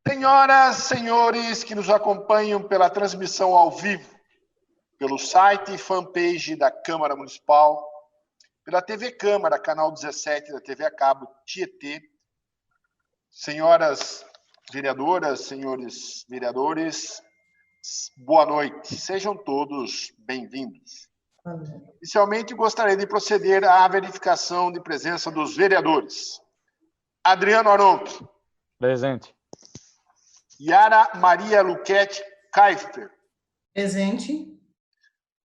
Senhoras, senhores que nos acompanham pela transmissão ao vivo, pelo site e fanpage da Câmara Municipal, pela TV Câmara, canal 17 da TV a cabo Tietê, senhoras vereadoras, senhores vereadores, boa noite. Sejam todos bem-vindos. Inicialmente, gostaria de proceder à verificação de presença dos vereadores. Adriano Aronco. Presente. Yara Maria Luquete Kaiffer. Presente.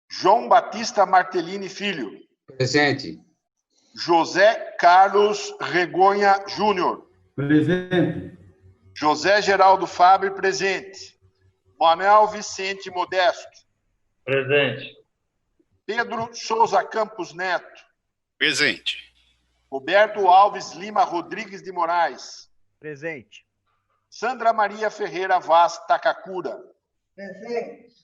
João Batista Martellini Filho. Presente. José Carlos Regonha Júnior. Presente. José Geraldo Fábio, presente. Manuel Vicente Modesto. Presente. Pedro Souza Campos Neto. Presente. Roberto Alves Lima Rodrigues de Moraes. Presente. Sandra Maria Ferreira Vaz Takakura. Presente.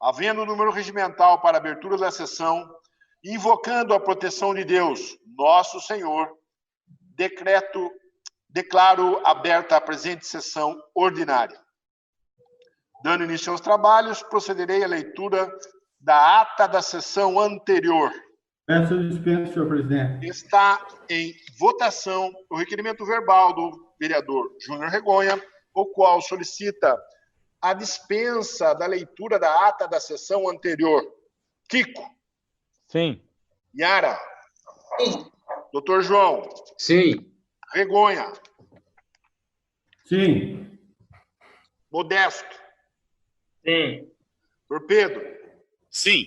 Havendo o número regimental para abertura da sessão, invocando a proteção de Deus, nosso Senhor, declaro aberta a presente sessão ordinária. Dando início aos trabalhos, procederei à leitura da ata da sessão anterior. Peço dispensa, senhor presidente. Está em votação o requerimento verbal do vereador Júnior Regonha, o qual solicita a dispensa da leitura da ata da sessão anterior. Kiko. Sim. Yara. Sim. Doutor João. Sim. Regonha. Sim. Modesto. Sim. Doutor Pedro. Sim.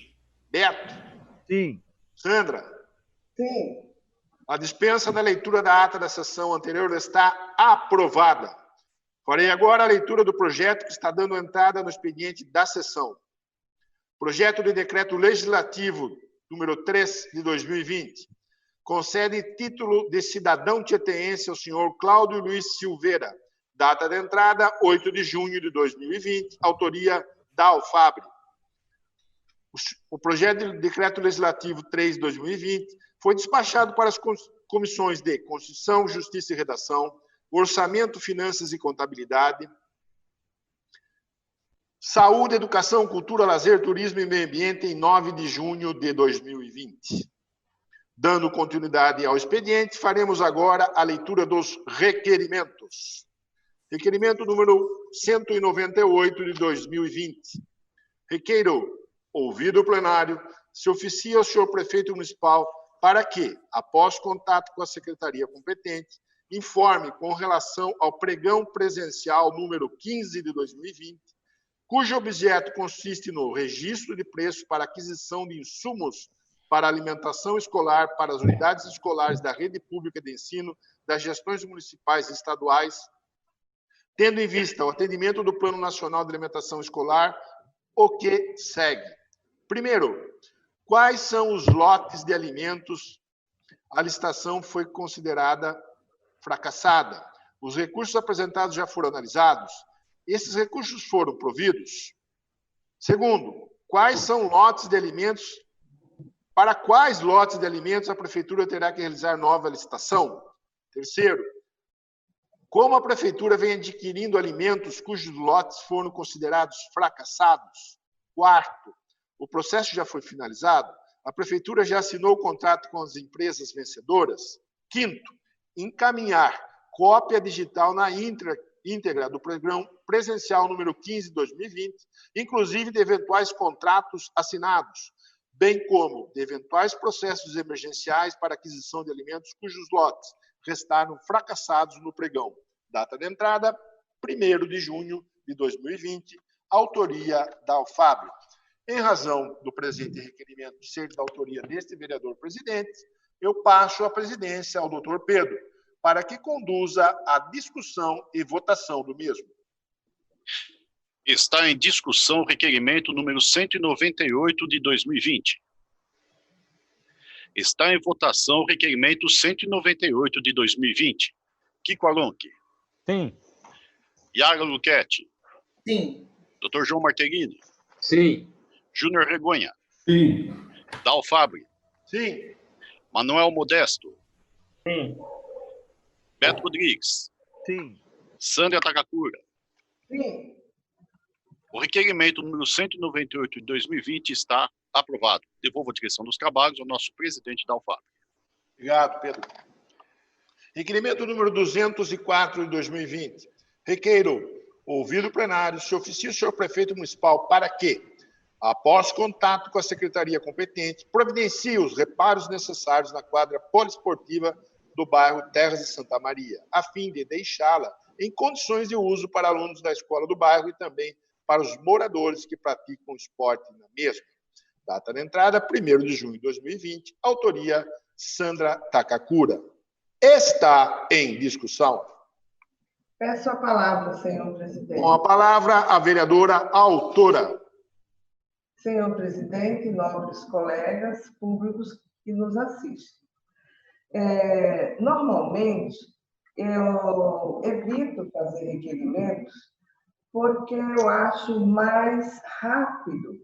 Beto. Sim. Sandra. Sim. A dispensa da leitura da ata da sessão anterior está aprovada. Farei agora a leitura do projeto que está dando entrada no expediente da sessão. Projeto de decreto legislativo número 3 de 2020. Concede título de cidadão tieteense ao senhor Cláudio Luiz Silveira. Data de entrada, 8 de junho de 2020. Autoria da Alfabre. O projeto de decreto legislativo 3 de 2020 foi despachado para as comissões de Constituição, Justiça e Redação, Orçamento, Finanças e Contabilidade, Saúde, Educação, Cultura, Lazer, Turismo e Meio Ambiente em 9 de junho de 2020. Dando continuidade ao expediente, faremos agora a leitura dos requerimentos. Requerimento número 198 de 2020. Requeiro, ouvido o plenário, se oficia ao senhor prefeito municipal para que, após contato com a secretaria competente, informe com relação ao pregão presencial número 15 de 2020, cujo objeto consiste no registro de preços para aquisição de insumos para alimentação escolar para as unidades escolares da rede pública de ensino das gestões municipais e estaduais, tendo em vista o atendimento do Plano Nacional de Alimentação Escolar, o que segue. Primeiro, quais são os lotes de alimentos? A licitação foi considerada fracassada. Os recursos apresentados já foram analisados. Esses recursos foram providos. Segundo, quais são lotes de alimentos? Para quais lotes de alimentos a prefeitura terá que realizar nova licitação? Terceiro, como a prefeitura vem adquirindo alimentos cujos lotes foram considerados fracassados? Quarto, o processo já foi finalizado? A prefeitura já assinou o contrato com as empresas vencedoras? Quinto, encaminhar cópia digital na íntegra do programa presencial número 15 de 2020, inclusive de eventuais contratos assinados, bem como de eventuais processos emergenciais para aquisição de alimentos cujos lotes restaram fracassados no pregão. Data de entrada, 1º de junho de 2020, autoria da Alfabre. Em razão do presente requerimento ser da autoria deste vereador presidente, eu passo a presidência ao doutor Pedro, para que conduza a discussão e votação do mesmo. Está em discussão o requerimento número 198 de 2020. Está em votação o requerimento 198 de 2020. Kiko Alonque. Sim. Yara Luquete. Sim. Dr. João Martellini. Sim. Júnior Regonha. Sim. Dal Fabre. Sim. Manuel Modesto. Sim. Beto Rodrigues. Sim. Sandra Takakura. Sim. O requerimento número 198 de 2020 está aprovado. Devolvo a direção dos trabalhos ao nosso presidente da UFAP. Obrigado, Pedro. Requerimento número 204 de 2020. Requeiro, ouvido o plenário, se oficia o senhor prefeito municipal para que, após contato com a secretaria competente, providencie os reparos necessários na quadra poliesportiva do bairro Terras de Santa Maria, a fim de deixá-la em condições de uso para alunos da escola do bairro e também para os moradores que praticam esporte na mesma. Data de entrada, 1º de junho de 2020, autoria Sandra Takakura. Está em discussão. Peço a palavra, senhor presidente. Com a palavra, a vereadora autora. Senhor presidente, nobres colegas públicos que nos assistem. Normalmente, eu evito fazer requerimentos porque eu acho mais rápido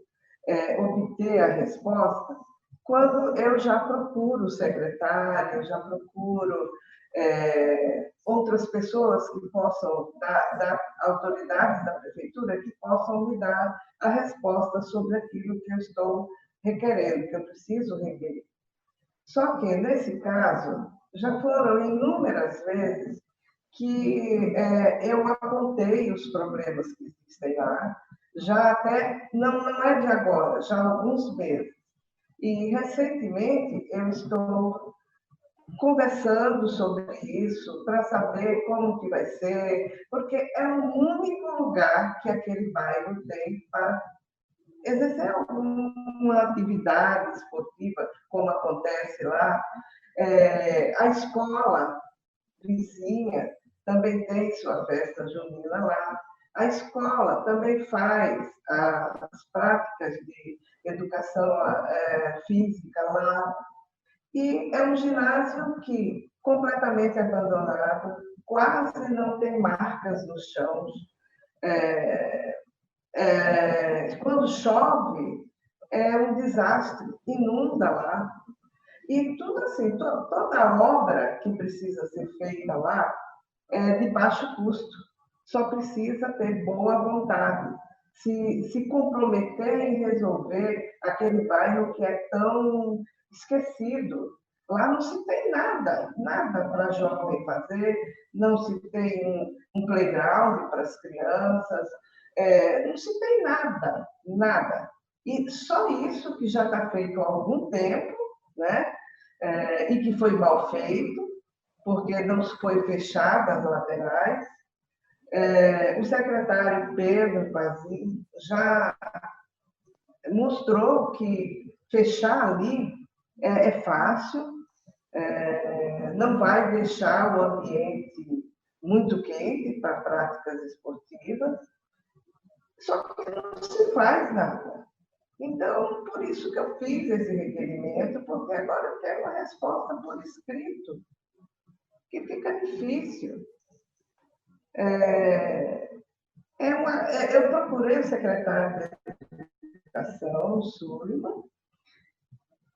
obter a resposta quando eu já procuro o secretário, já procuro outras pessoas que possam, autoridades da prefeitura, que possam me dar a resposta sobre aquilo que eu estou requerendo, que eu preciso requerer. Só que, nesse caso, já foram inúmeras vezes que eu apontei os problemas que existem lá, já até, não é de agora, já há alguns meses. E, recentemente, eu estou conversando sobre isso para saber como que vai ser, porque é o único lugar que aquele bairro tem para exercer alguma atividade esportiva, como acontece lá. A escola vizinha também tem sua festa junina lá. A escola também faz as práticas de educação física lá. E é um ginásio que, completamente abandonado, quase não tem marcas no chão. Quando chove, é um desastre, inunda lá. E tudo assim, toda obra que precisa ser feita lá é de baixo custo. Só precisa ter boa vontade. Se comprometer em resolver aquele bairro que é tão esquecido. Lá não se tem nada para jovem fazer, não se tem um playground para as crianças, não se tem nada. E só isso que já está feito há algum tempo, né? E que foi mal feito, porque não foi fechada as laterais. O secretário Pedro Pazin já mostrou que fechar ali é fácil, não vai deixar o ambiente muito quente para práticas esportivas, só que não se faz nada. Então, por isso que eu fiz esse requerimento, porque agora eu quero uma resposta por escrito, que fica difícil. Eu procurei o secretário de Educação, o Sullivan,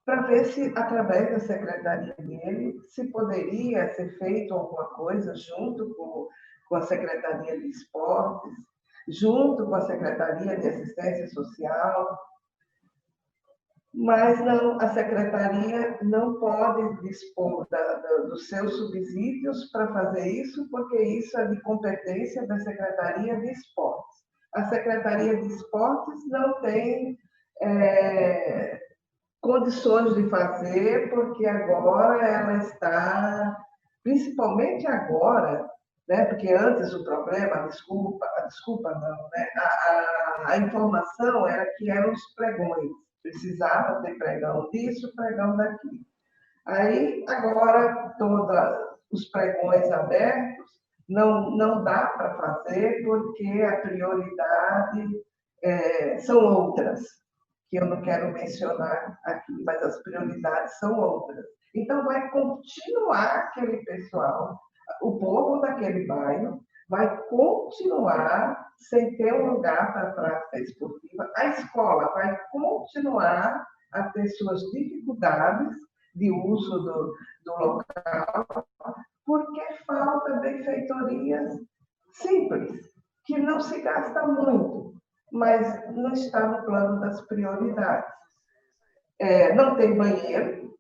para ver se, através da secretaria dele, se poderia ser feito alguma coisa junto com a Secretaria de Esportes, junto com a Secretaria de Assistência Social, mas não, a Secretaria não pode dispor dos seus subsídios para fazer isso, porque isso é de competência da Secretaria de Esportes. A Secretaria de Esportes não tem condições de fazer, porque agora ela está, principalmente agora, né, porque antes o problema, desculpa não, né, a informação era que eram os pregões, precisava ter pregão disso, pregão daquilo. Aí, agora, todos os pregões abertos não dá para fazer, porque a prioridade são outras, que eu não quero mencionar aqui, mas as prioridades são outras. Então, vai continuar aquele pessoal, o povo daquele bairro, vai continuar sem ter um lugar para a prática esportiva. A escola vai continuar a ter suas dificuldades de uso do local, porque falta benfeitorias, simples, que não se gasta muito, mas não está no plano das prioridades. Não tem banheiro.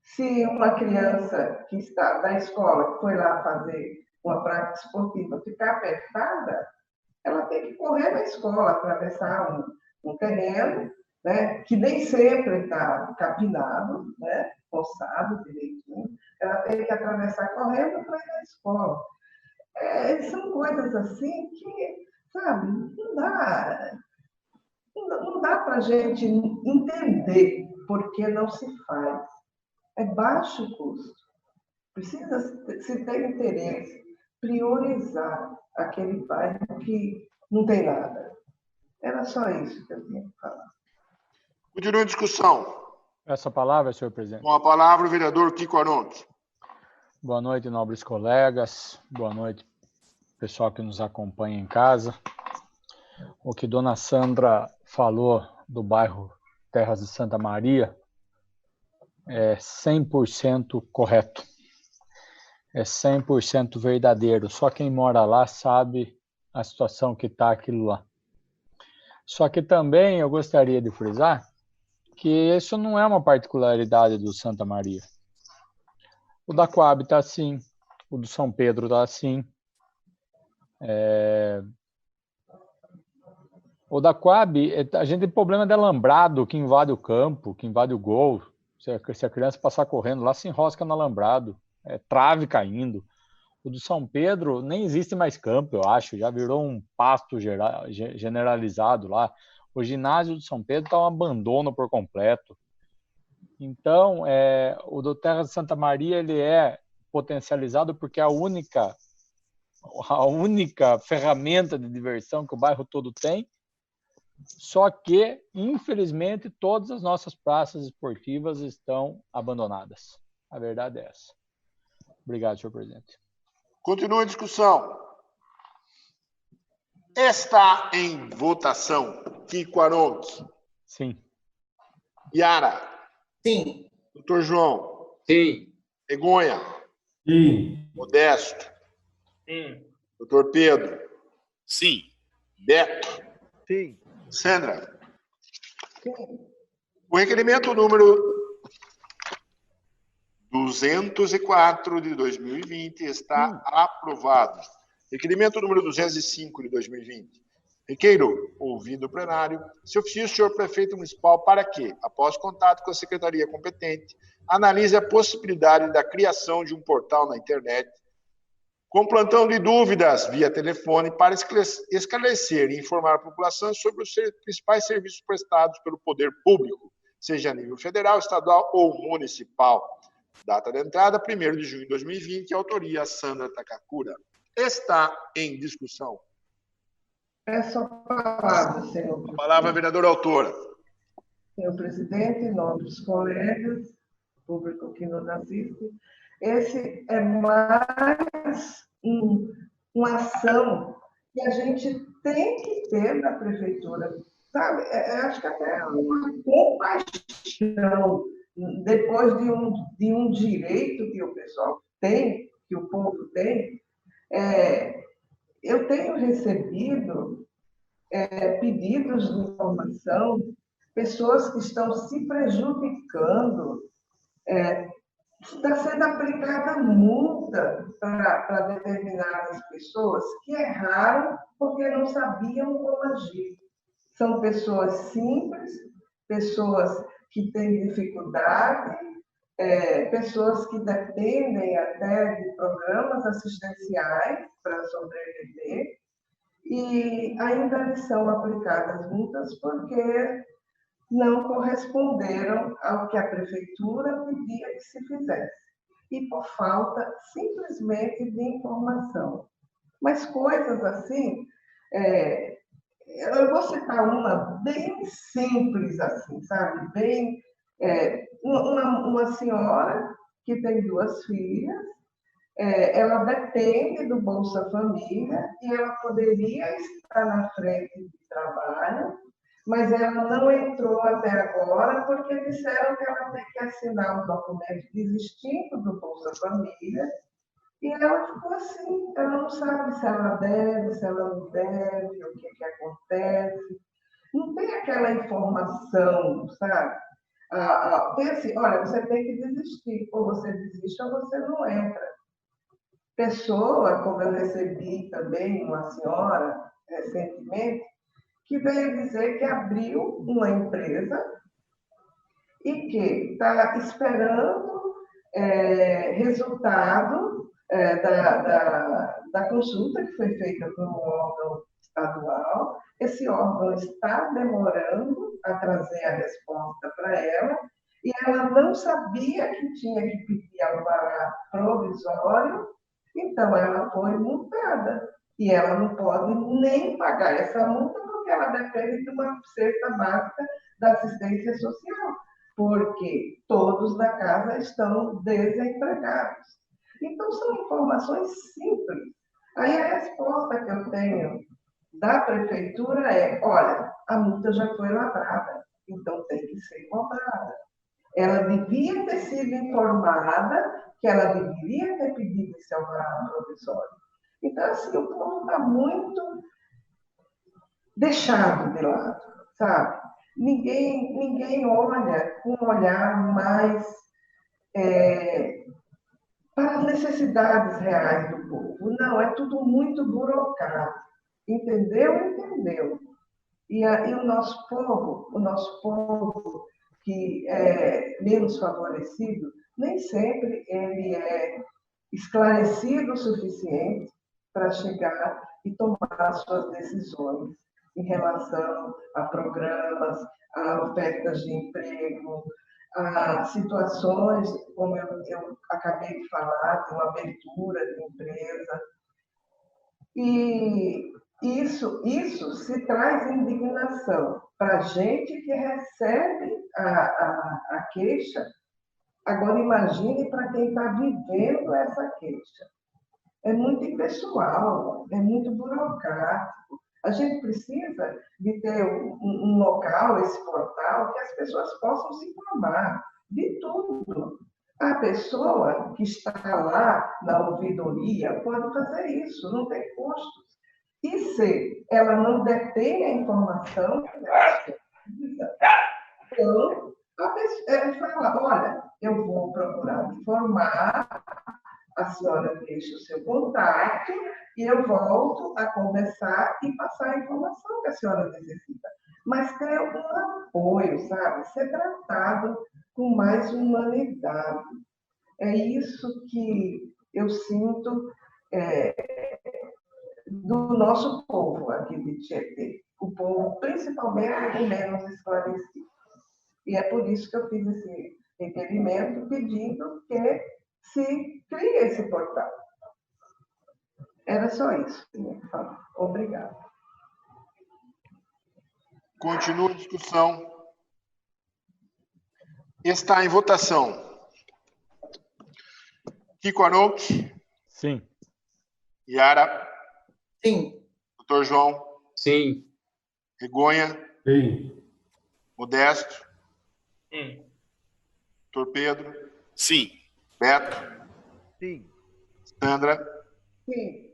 Se uma criança que está na escola, que foi lá fazer uma prática esportiva, ficar apertada, ela tem que correr na escola, atravessar um terreno, né, que nem sempre está capinado, né, roçado direitinho. Ela tem que atravessar correndo para ir na escola. São coisas assim que, sabe, não dá para a gente entender por que não se faz. É baixo custo. Precisa se ter interesse, priorizar aquele bairro que não tem nada. Era só isso que eu tinha que falar. Continua a discussão. Essa palavra, senhor presidente. Com a palavra, o vereador Kiko Arontes. Boa noite, nobres colegas. Boa noite, pessoal que nos acompanha em casa. O que dona Sandra falou do bairro Terras de Santa Maria é 100% correto. É 100% verdadeiro. Só quem mora lá sabe a situação que está aquilo lá. Só que também eu gostaria de frisar que isso não é uma particularidade do Santa Maria. O da Coab está assim, o do São Pedro está assim. O da Coab, a gente tem problema de alambrado que invade o campo, que invade o gol. Se a criança passar correndo lá, se enrosca no alambrado, trave caindo. O do São Pedro nem existe mais campo, eu acho, já virou um pasto generalizado lá. O ginásio do São Pedro está um abandono por completo. Então, o do Terra de Santa Maria ele é potencializado porque a única ferramenta de diversão que o bairro todo tem. Só que, infelizmente, todas as nossas praças esportivas estão abandonadas. A verdade é essa. Obrigado, senhor presidente. Continua a discussão. Está em votação. Kiko Arontes. Sim. Yara. Sim. Doutor João. Sim. Egonha. Sim. Modesto. Sim. Doutor Pedro. Sim. Beto. Sim. Sandra. O requerimento número 204 de 2020 está aprovado. Requerimento número 205 de 2020. Requeiro, ouvido o plenário, se oficia o senhor prefeito municipal para que, após contato com a secretaria competente, analise a possibilidade da criação de um portal na internet com plantão de dúvidas via telefone para esclarecer e informar a população sobre os principais serviços prestados pelo poder público, seja a nível federal, estadual ou municipal. Data de entrada, 1º de junho de 2020, autoria Sandra Takakura. Está em discussão. É só palavra, senhor presidente. A palavra a vereadora autora. Senhor presidente, nobres colegas, público que nos assiste, esse é mais uma ação que a gente tem que ter na prefeitura, sabe? Acho que até uma compaixão, depois de um direito que o pessoal tem, que o povo tem. Eu tenho recebido pedidos de informação, pessoas que estão se prejudicando. Está sendo aplicada multa para determinadas pessoas que erraram porque não sabiam como agir. São pessoas simples, pessoas que têm dificuldade, pessoas que dependem até de programas assistenciais para sobreviver, e ainda lhes são aplicadas multas porque não corresponderam ao que a prefeitura pedia que se fizesse, e por falta simplesmente de informação. Mas coisas assim, eu vou citar uma bem simples assim, sabe? Uma senhora que tem 2 filhas, ela depende do Bolsa Família e ela poderia estar na frente de trabalho, mas ela não entrou até agora porque disseram que ela tem que assinar um documento desistindo do Bolsa Família E ela ficou assim, ela não sabe se ela deve, se ela não deve, o que acontece. Não tem aquela informação, sabe? Tem assim, olha, você tem que desistir, ou você desiste ou você não entra. Pessoa, como eu recebi também uma senhora recentemente, que veio dizer que abriu uma empresa e que está esperando resultado da consulta que foi feita por um órgão estadual. Esse órgão está demorando a trazer a resposta para ela e ela não sabia que tinha que pedir alvará provisório, então ela foi multada. E ela não pode nem pagar essa multa porque ela depende de uma cesta básica da assistência social, porque todos da casa estão desempregados. Então, são informações simples. Aí a resposta que eu tenho da prefeitura é: olha, a multa já foi lavrada, então tem que ser cobrada. Ela devia ter sido informada que ela deveria ter pedido esse alvará provisório. Então, assim, o povo está muito deixado de lado, sabe? Ninguém olha com um olhar mais para as necessidades reais do povo. Não, é tudo muito burocrático. Entendeu? Entendeu. E o nosso povo que é menos favorecido, nem sempre ele é esclarecido o suficiente para chegar e tomar suas decisões em relação a programas, a ofertas de emprego, a situações, como eu acabei de falar, de uma abertura de empresa. E isso se traz indignação para a gente que recebe a queixa. Agora, imagine para quem está vivendo essa queixa. É muito impessoal, é muito burocrático. A gente precisa de ter um local, esse portal, que as pessoas possam se informar de tudo. A pessoa que está lá na ouvidoria pode fazer isso, não tem custos. E se ela não detém a informação, então ela fala: olha, eu vou procurar me informar, a senhora deixa o seu contato e eu volto a conversar e passar a informação que a senhora necessita. Mas ter um apoio, sabe? Ser tratado com mais humanidade. É isso que eu sinto do nosso povo aqui de Tietê. O povo, principalmente, o menos esclarecido. E é por isso que eu fiz esse requerimento pedindo que se crie esse portal. Era só isso que eu ia falar. Obrigada. Continua a discussão. Está em votação. Kiko Arouque. Sim. Yara. Sim. Doutor João. Sim. Regonha. Sim. Modesto. Sim. Doutor Pedro. Sim. Beto. Sim. Sandra. Sim.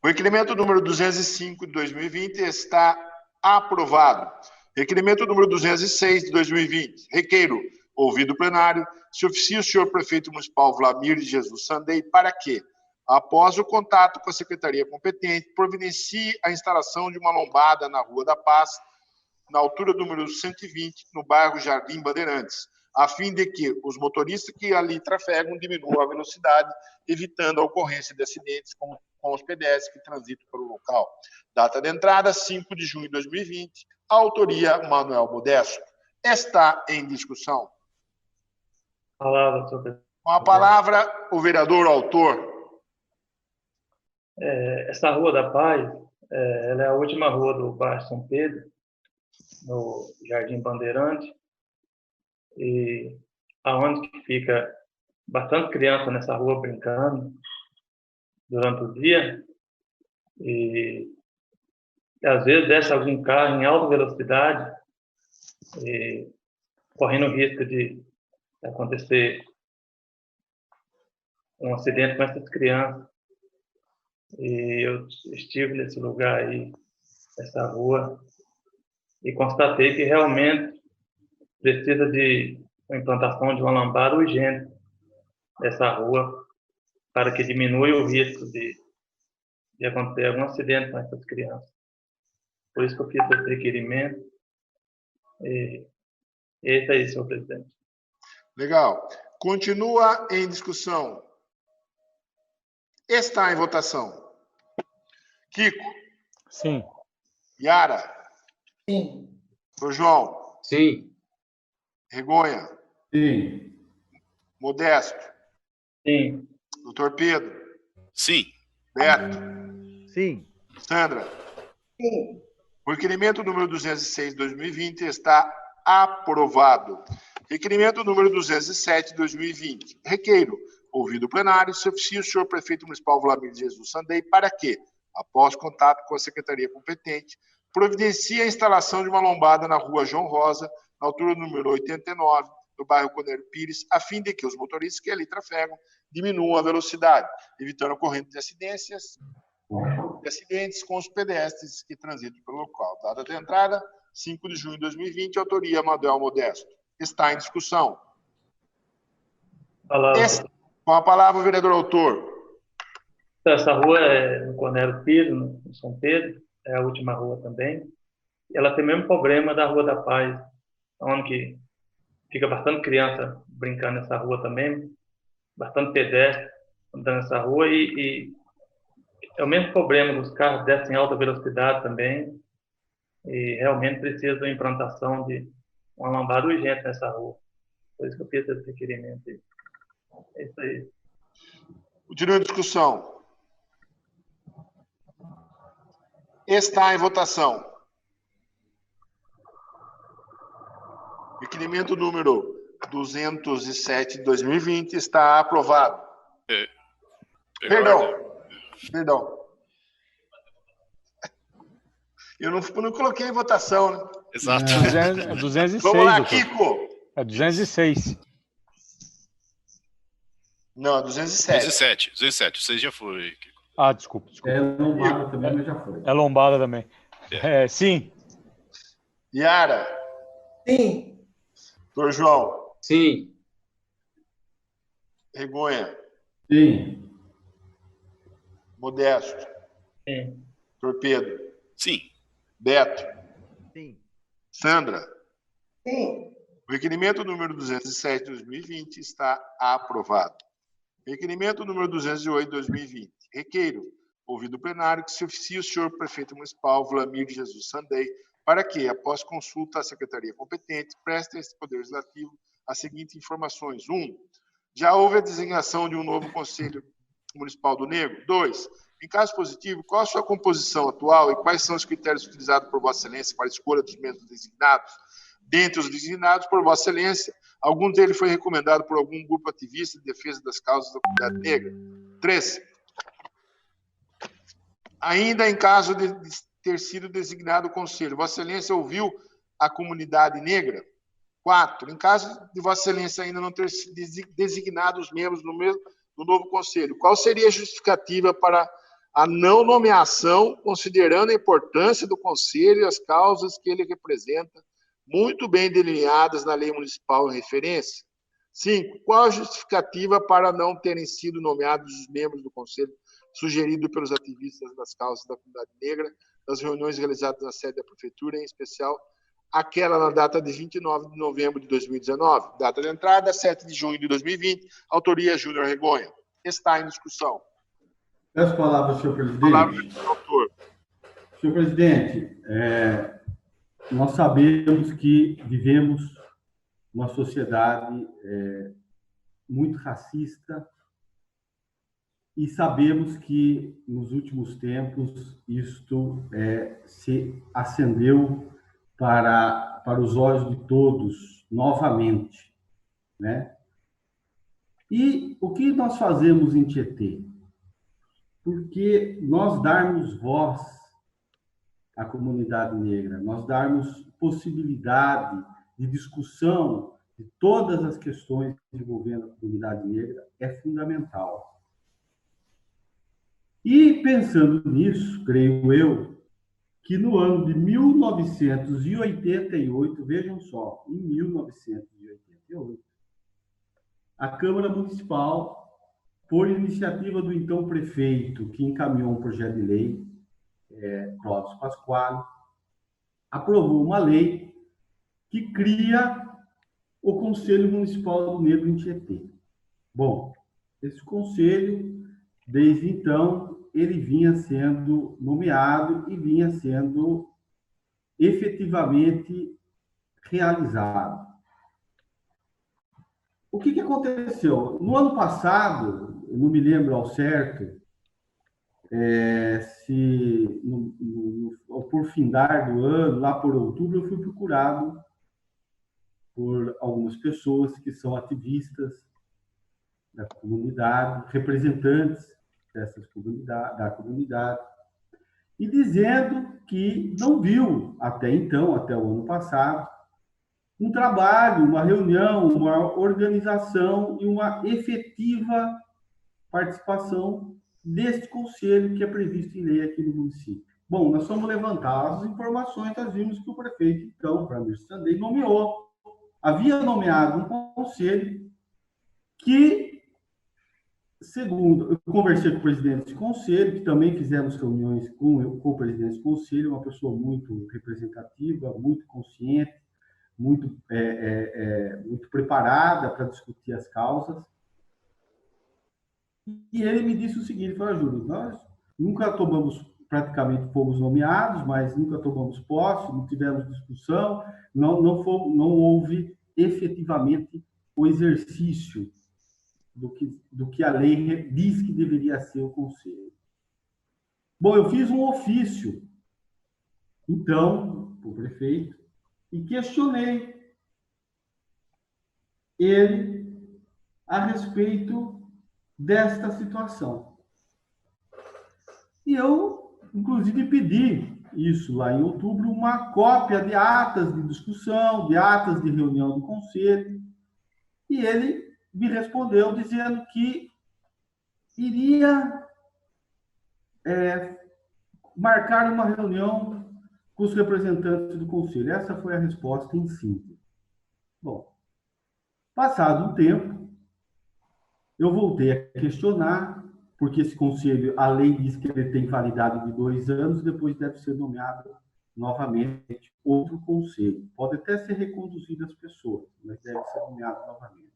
O requerimento número 205 de 2020 está aprovado. Requerimento número 206 de 2020. Requeiro, ouvido o plenário, se oficia o senhor prefeito municipal Vlamir de Jesus Sandei para que, após o contato com a secretaria competente, providencie a instalação de uma lombada na Rua da Paz, na altura do número 120, no bairro Jardim Bandeirantes, a fim de que os motoristas que ali trafegam diminuam a velocidade, evitando a ocorrência de acidentes com os pedestres que transitam pelo local. Data de entrada, 5 de junho de 2020. Autoria, Manuel Modesto. Está em discussão. Palavra, senhor presidente. Com a palavra, o vereador autor. Essa Rua da Paz, ela é a última rua do bairro São Pedro, no Jardim Bandeirante, e aonde que fica bastante criança nessa rua brincando durante o dia, e às vezes desce algum carro em alta velocidade, correndo o risco de acontecer um acidente com essas crianças. E eu estive nesse lugar aí, nessa rua, e constatei que realmente precisa de uma implantação de uma lambada urgente nessa rua para que diminua o risco de acontecer algum acidente com essas crianças. Por isso que eu fiz esse requerimento. E esse aí, senhor presidente. Legal. Continua em discussão. Está em votação. Kiko. Sim. Yara. Sim. Sr. João. Sim. Regonha. Sim. Modesto. Sim. Doutor Pedro. Sim. Beto. Sim. Sandra. Sim. O requerimento número 206 de 2020 está aprovado. Requerimento número 207 de 2020. Requeiro, ouvido o plenário, se oficia o senhor prefeito municipal Vladimir de Jesus Sandei para que, após contato com a secretaria competente, providencie a instalação de uma lombada na rua João Rosa, na altura do número 89, no bairro Conélio Pires, a fim de que os motoristas que ali trafegam diminuam a velocidade, evitando a ocorrência de acidentes com os pedestres que transitam pelo local. Data de entrada, 5 de junho de 2020, autoria Manuel Modesto. Está em discussão. Com a palavra, o vereador autor. Essa rua é no Conélio Pires, no São Pedro, é a última rua também. Ela tem o mesmo problema da Rua da Paz, onde que fica bastante criança brincando nessa rua também, bastante pedestre andando nessa rua e é o mesmo problema dos carros descem em alta velocidade também e realmente precisa da implantação de uma lambada urgente nessa rua. Por isso que eu fiz esse requerimento. É isso aí. Continua a discussão. Está em votação. Requerimento número 207 de 2020 está aprovado. Perdão. Eu não coloquei em votação, né? Exato. É 206. Vamos lá, doutor. Kiko. É 206. Não, 207. 207. Você já foi, Kiko. Ah, desculpa. É lombada também, mas já foi. É lombada também. Sim. Yara. Sim. Doutor João. Sim. Regonha. Sim. Modesto. Sim. Doutor Pedro. Sim. Beto. Sim. Sandra. Sim. O requerimento número 207 de 2020 está aprovado. Requerimento número 208 de 2020. Requeiro, ouvido o plenário, que se oficie o senhor prefeito municipal Vladimir de Jesus Sandei para que, após consulta à secretaria competente, preste a este Poder Legislativo as seguintes informações. 1. Já houve a designação de um novo Conselho Municipal do Negro? 2. Em caso positivo, qual a sua composição atual e quais são os critérios utilizados por Vossa Excelência para a escolha dos mesmos designados? Dentre os designados por Vossa Excelência, algum deles foi recomendado por algum grupo ativista de defesa das causas da comunidade negra? 3. Ainda em caso de ter sido designado o Conselho, Vossa Excelência ouviu a comunidade negra? 4. Em caso de Vossa Excelência ainda não ter designado os membros do novo Conselho, qual seria a justificativa para a não nomeação, considerando a importância do Conselho e as causas que ele representa, muito bem delineadas na lei municipal em referência? 5. Qual a justificativa para não terem sido nomeados os membros do Conselho sugerido pelos ativistas das causas da comunidade negra nas reuniões realizadas na sede da Prefeitura, em especial aquela na data de 29 de novembro de 2019? Data de entrada, 7 de junho de 2020, autoria Júnior Regonha. Está em discussão. Peço palavras, senhor presidente. Palavra do autor. Senhor presidente, nós sabemos que vivemos uma sociedade muito racista e sabemos que, nos últimos tempos, isto se acendeu para os olhos de todos novamente, né? E o que nós fazemos em Tietê? Porque nós darmos voz à comunidade negra, nós darmos possibilidade de discussão de todas as questões envolvendo a comunidade negra é fundamental. E pensando nisso, creio eu, que no ano de 1988, vejam só, em 1988, a Câmara Municipal, por iniciativa do então prefeito, que encaminhou um projeto de lei, Clóvis Pasquale, aprovou uma lei que cria o Conselho Municipal do Negro em Tietê. Bom, esse conselho, desde então, ele vinha sendo nomeado e vinha sendo efetivamente realizado. O que aconteceu? No ano passado, eu não me lembro ao certo, se por findar do ano, lá por outubro, eu fui procurado por algumas pessoas que são ativistas da comunidade, representantes da comunidade, e dizendo que não viu até então, até o ano passado, um trabalho, uma reunião, uma organização e uma efetiva participação deste conselho que é previsto em lei aqui no município. Bom, nós fomos levantar as informações, nós vimos que o prefeito, então, Framir Sandei, havia nomeado um conselho que, segundo, eu conversei com o presidente desse conselho, que também fizemos reuniões com o presidente do conselho, uma pessoa muito representativa, muito consciente, muito preparada para discutir as causas. E ele me disse o seguinte, falou, Júlio, nós nunca praticamente fomos nomeados, mas nunca tomamos posse, não tivemos discussão, não houve efetivamente o exercício do que a lei diz que deveria ser o conselho. Bom, eu fiz um ofício, então, para o prefeito, e questionei ele a respeito desta situação. E eu, inclusive, pedi isso lá em outubro, uma cópia de atas de discussão, de atas de reunião do conselho, e ele me respondeu dizendo que iria marcar uma reunião com os representantes do conselho. Essa foi a resposta em síntese. Bom, passado um tempo, eu voltei a questionar, porque esse conselho, a lei diz que ele tem validade de 2 anos, depois deve ser nomeado novamente outro conselho. Pode até ser reconduzido as pessoas, mas deve ser nomeado novamente.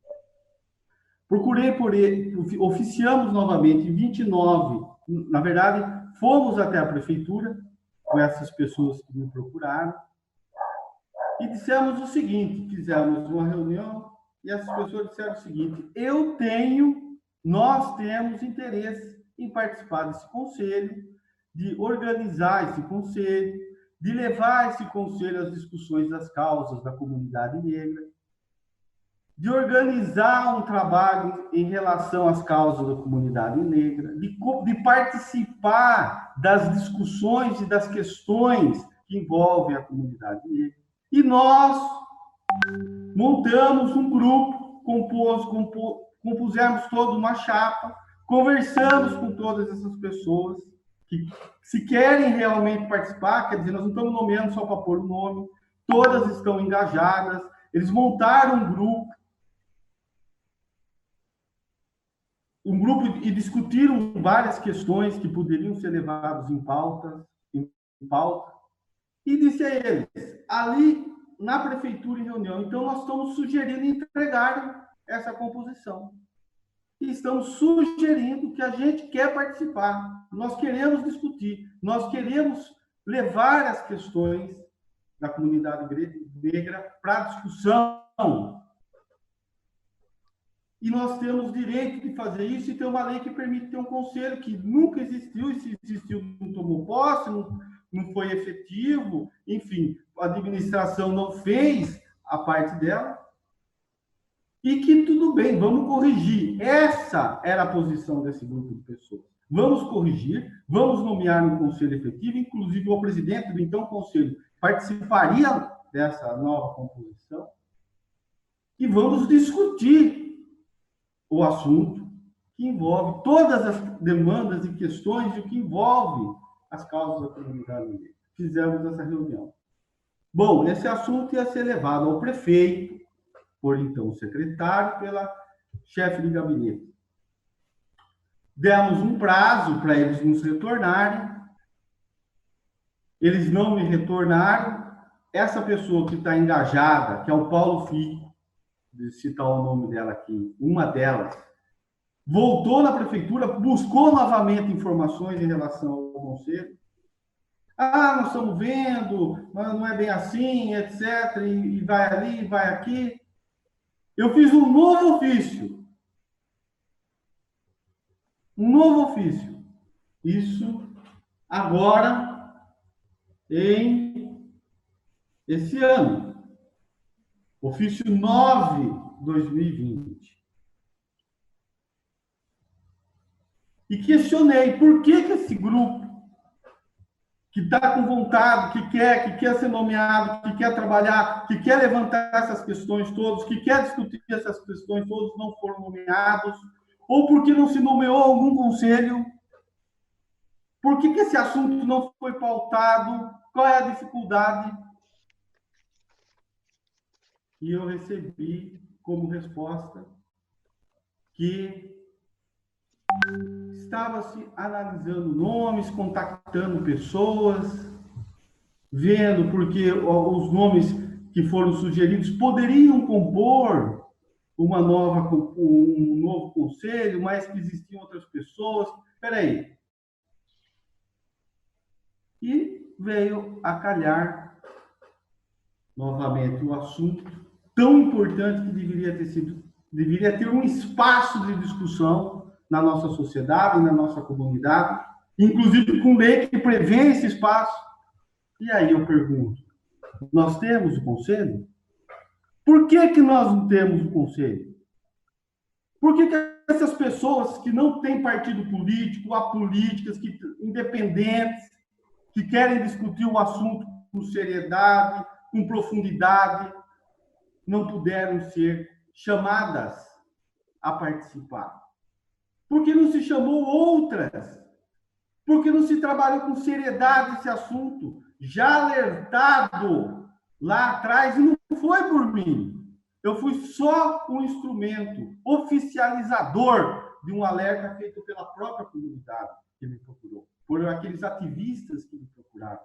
Procurei por ele, oficiamos novamente em 29, na verdade, fomos até a prefeitura com essas pessoas que me procuraram e dissemos o seguinte, fizemos uma reunião e essas pessoas disseram o seguinte, nós temos interesse em participar desse conselho, de organizar esse conselho, de levar esse conselho às discussões das causas da comunidade negra, de organizar um trabalho em relação às causas da comunidade negra, de participar das discussões e das questões que envolvem a comunidade negra. E nós montamos um grupo, compusemos toda uma chapa, conversamos com todas essas pessoas que, se querem realmente participar, quer dizer, nós não estamos nomeando só para pôr o nome, todas estão engajadas, eles montaram um grupo e discutiram várias questões que poderiam ser levadas em pauta, e disse a eles, ali na prefeitura em reunião, então nós estamos sugerindo entregar essa composição. E estamos sugerindo que a gente quer participar, nós queremos discutir, nós queremos levar as questões da comunidade negra para a discussão. E nós temos direito de fazer isso e ter uma lei que permite ter um conselho que nunca existiu, e se existiu não tomou posse, não foi efetivo, enfim, a administração não fez a parte dela, e que tudo bem, vamos corrigir. Essa era a posição desse grupo de pessoas. Vamos corrigir, vamos nomear um conselho efetivo, inclusive o presidente do então conselho participaria dessa nova composição, e vamos discutir o assunto que envolve todas as demandas e questões e o que envolve as causas da comunidade negra. Fizemos essa reunião. Bom, esse assunto ia ser levado ao prefeito, por então o secretário, pela chefe de gabinete. Demos um prazo para eles nos retornarem. Eles não me retornaram. Essa pessoa que está engajada, que é o Paulo Fico, de citar o nome dela aqui, uma delas, voltou na prefeitura, buscou novamente informações em relação ao conselho. Ah, nós estamos vendo, mas não é bem assim, etc. E vai ali, vai aqui. Eu fiz um novo ofício. Um novo ofício. Isso agora, em esse ano. Ofício 9/2020. E questionei por que esse grupo que está com vontade, que quer ser nomeado, que quer trabalhar, que quer levantar essas questões todas, que quer discutir essas questões todas, não foram nomeados, ou porque não se nomeou algum conselho, por que esse assunto não foi pautado, qual é a dificuldade? E eu recebi como resposta que estava-se analisando nomes, contactando pessoas, vendo porque os nomes que foram sugeridos poderiam compor um novo conselho, mas que existiam outras pessoas. Espera aí. E veio a calhar novamente o assunto tão importante que deveria ter um espaço de discussão na nossa sociedade, na nossa comunidade, inclusive com lei que prevê esse espaço. E aí eu pergunto, nós temos o conselho? Por que nós não temos o conselho? Por que essas pessoas que não têm partido político, apolíticas, independentes, que querem discutir o assunto com seriedade, com profundidade, não puderam ser chamadas a participar? Por que não se chamou outras? Por que não se trabalhou com seriedade esse assunto? Já alertado lá atrás, e não foi por mim. Eu fui só um instrumento oficializador de um alerta feito pela própria comunidade que me procurou, por aqueles ativistas que me procuraram.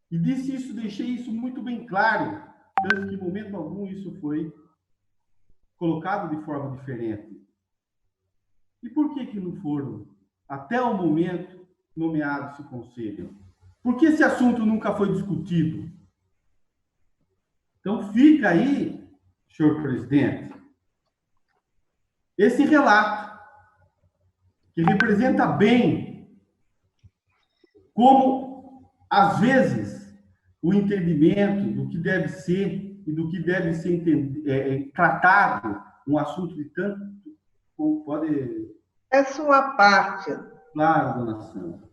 E deixei isso muito bem claro, tanto que em momento algum isso foi colocado de forma diferente. E por que não foram, até o momento, nomeados esse conselho? Por que esse assunto nunca foi discutido? Então, fica aí, senhor presidente, esse relato, que representa bem como, às vezes, o entendimento do que deve ser e do que deve ser tratado um assunto de tanto... Como pode... É sua parte. Claro, dona Sandra.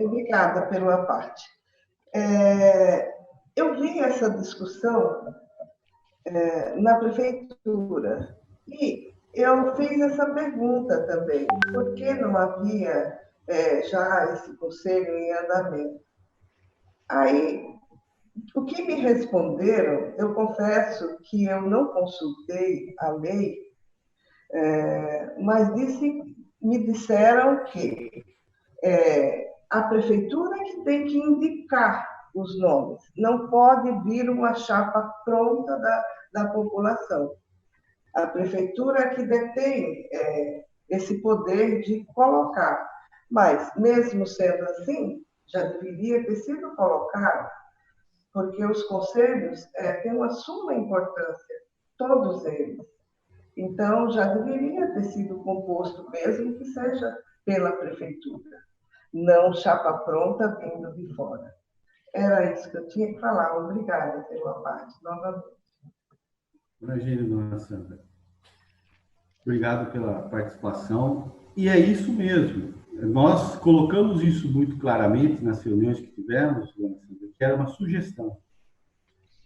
Obrigada pela parte. Eu vi essa discussão na prefeitura e eu fiz essa pergunta também. Por que não havia já esse conselho em andamento? Aí, o que me responderam, eu confesso que eu não consultei a lei, mas me disseram que a prefeitura que tem que indicar os nomes, não pode vir uma chapa pronta da população. A prefeitura que detém esse poder de colocar, mas mesmo sendo assim, já deveria ter sido colocado, porque os conselhos têm uma suma importância, todos eles. Então, já deveria ter sido composto, mesmo que seja pela prefeitura, não chapa pronta vindo de fora. Era isso que eu tinha que falar. Obrigada pela parte, novamente. Imagine, dona Sandra. Obrigado pela participação. E é isso mesmo. Nós colocamos isso muito claramente nas reuniões que tivemos, dona Sandra, que era uma sugestão.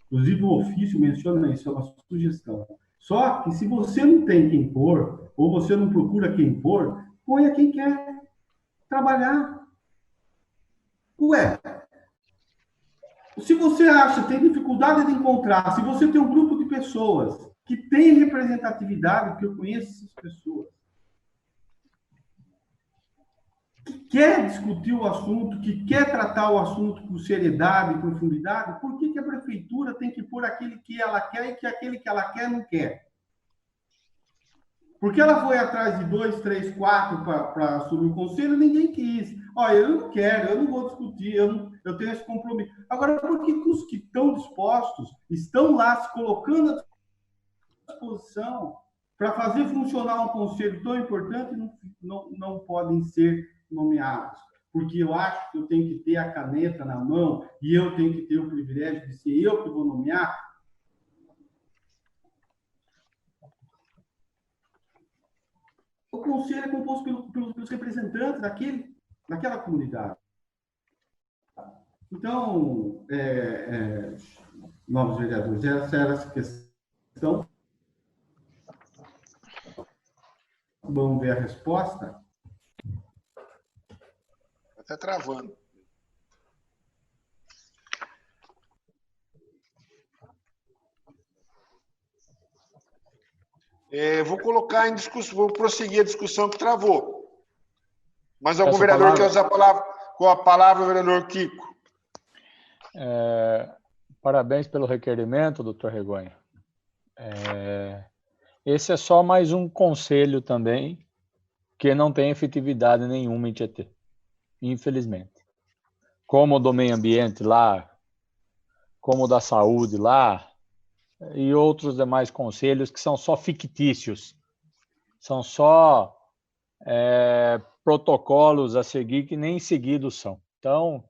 Inclusive, o ofício menciona isso, é uma sugestão. Só que se você não tem quem pôr, ou você não procura quem pôr, ponha quem quer trabalhar. Ué, se você acha, tem dificuldade de encontrar, se você tem um grupo de pessoas que tem representatividade, porque eu conheço essas pessoas, que quer discutir o assunto, que quer tratar o assunto com seriedade e profundidade, por que a prefeitura tem que pôr aquele que ela quer e que aquele que ela quer não quer? Porque ela foi atrás de 2, 3, 4 para assumir o conselho, ninguém quis. Olha, eu não quero, eu não vou discutir, eu tenho esse compromisso. Agora, por que os que estão dispostos estão lá se colocando à disposição para fazer funcionar um conselho tão importante não podem ser nomeados? Porque eu acho que eu tenho que ter a caneta na mão e eu tenho que ter o privilégio de ser eu que vou nomear. O conselho é composto pelos representantes daquela comunidade. Então, novos vereadores, essa era a questão. Vamos ver a resposta. Está travando. Vou colocar em discussão, vou prosseguir a discussão que travou. Mas algum vereador quer usar a palavra? Com a palavra, o vereador Kiko. Parabéns pelo requerimento, doutor Regonha. Esse é só mais um conselho também que não tem efetividade nenhuma em Tietê, infelizmente. Como o do meio ambiente lá, como o da saúde lá, e outros demais conselhos que são só fictícios, são só protocolos a seguir que nem seguidos são. Então,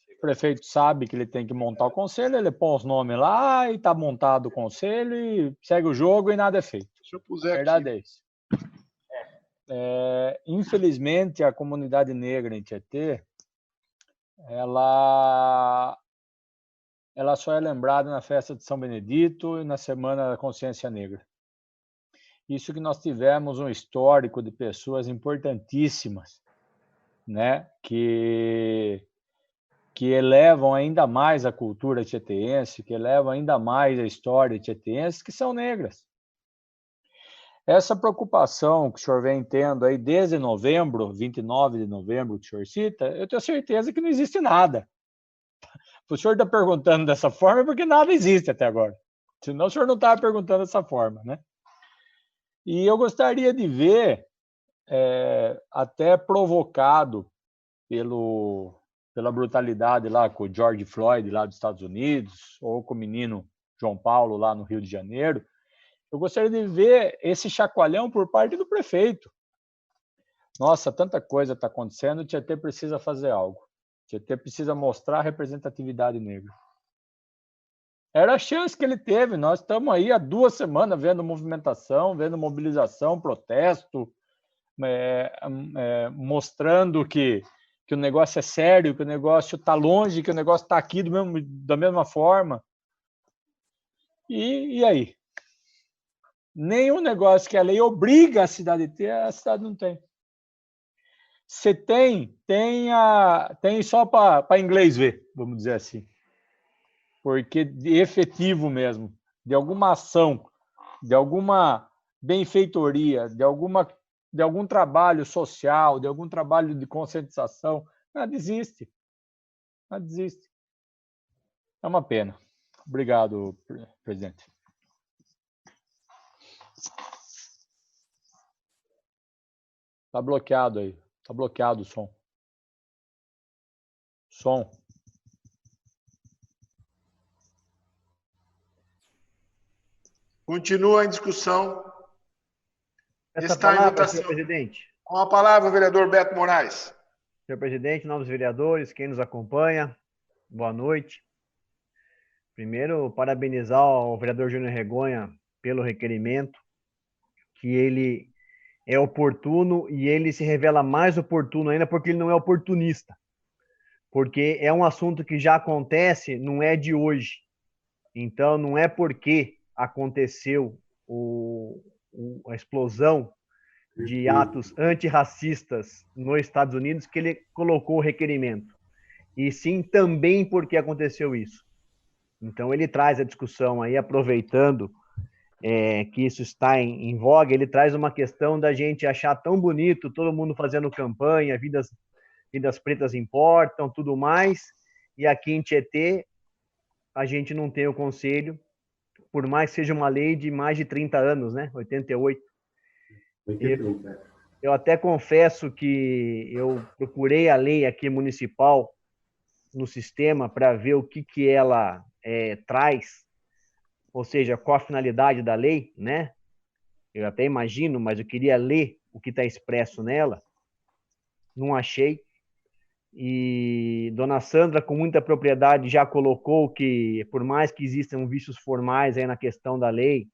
o prefeito sabe que ele tem que montar o conselho, ele põe os nomes lá e está montado o conselho e segue o jogo e nada é feito. Se eu puser a verdade aqui. É isso. Infelizmente, a comunidade negra em Tietê, ela só é lembrada na festa de São Benedito e na Semana da Consciência Negra. Isso que nós tivemos um histórico de pessoas importantíssimas, né, que elevam ainda mais a cultura tieteense, que elevam ainda mais a história tieteense, que são negras. Essa preocupação que o senhor vem tendo aí desde novembro, 29 de novembro, que o senhor cita, eu tenho certeza que não existe nada. O senhor está perguntando dessa forma porque nada existe até agora. Senão o senhor não estava perguntando dessa forma, né? E eu gostaria de ver, até provocado pela brutalidade lá com o George Floyd lá dos Estados Unidos, ou com o menino João Paulo lá no Rio de Janeiro, eu gostaria de ver esse chacoalhão por parte do prefeito. Nossa, tanta coisa está acontecendo, o Tietê precisa fazer algo. O Tietê precisa mostrar a representatividade negra. Era a chance que ele teve. Nós estamos aí há 2 semanas vendo movimentação, vendo mobilização, protesto, mostrando que o negócio é sério, que o negócio está longe, que o negócio está aqui da mesma forma. E aí? Nenhum negócio que a lei obriga a cidade a ter, a cidade não tem. Se tem só para inglês ver, vamos dizer assim. Porque de efetivo mesmo, de alguma ação, de alguma benfeitoria, de algum trabalho social, de algum trabalho de conscientização, nada existe. Nada existe. É uma pena. Obrigado, presidente. Está bloqueado aí. Está bloqueado o som. Som. Continua a discussão. Está em votação. Senhor presidente. Com a palavra, o vereador Beto Moraes. Senhor presidente, novos vereadores, quem nos acompanha, boa noite. Primeiro, parabenizar o vereador Júnior Regonha pelo requerimento, que ele é oportuno e ele se revela mais oportuno ainda porque ele não é oportunista. Porque é um assunto que já acontece, não é de hoje. Então, não é porque aconteceu a explosão de atos antirracistas nos Estados Unidos que ele colocou o requerimento. E sim também porque aconteceu isso. Então ele traz a discussão aí, aproveitando que isso está em voga, ele traz uma questão da gente achar tão bonito, todo mundo fazendo campanha, vidas pretas importam, tudo mais, e aqui em Tietê a gente não tem o conselho, por mais que seja uma lei de mais de 30 anos, né? 88. Eu até confesso que eu procurei a lei aqui municipal no sistema para ver o que ela traz, ou seja, qual a finalidade da lei, né? Eu até imagino, mas eu queria ler o que está expresso nela, não achei. E Dona Sandra, com muita propriedade, já colocou que, por mais que existam vícios formais aí na questão da lei,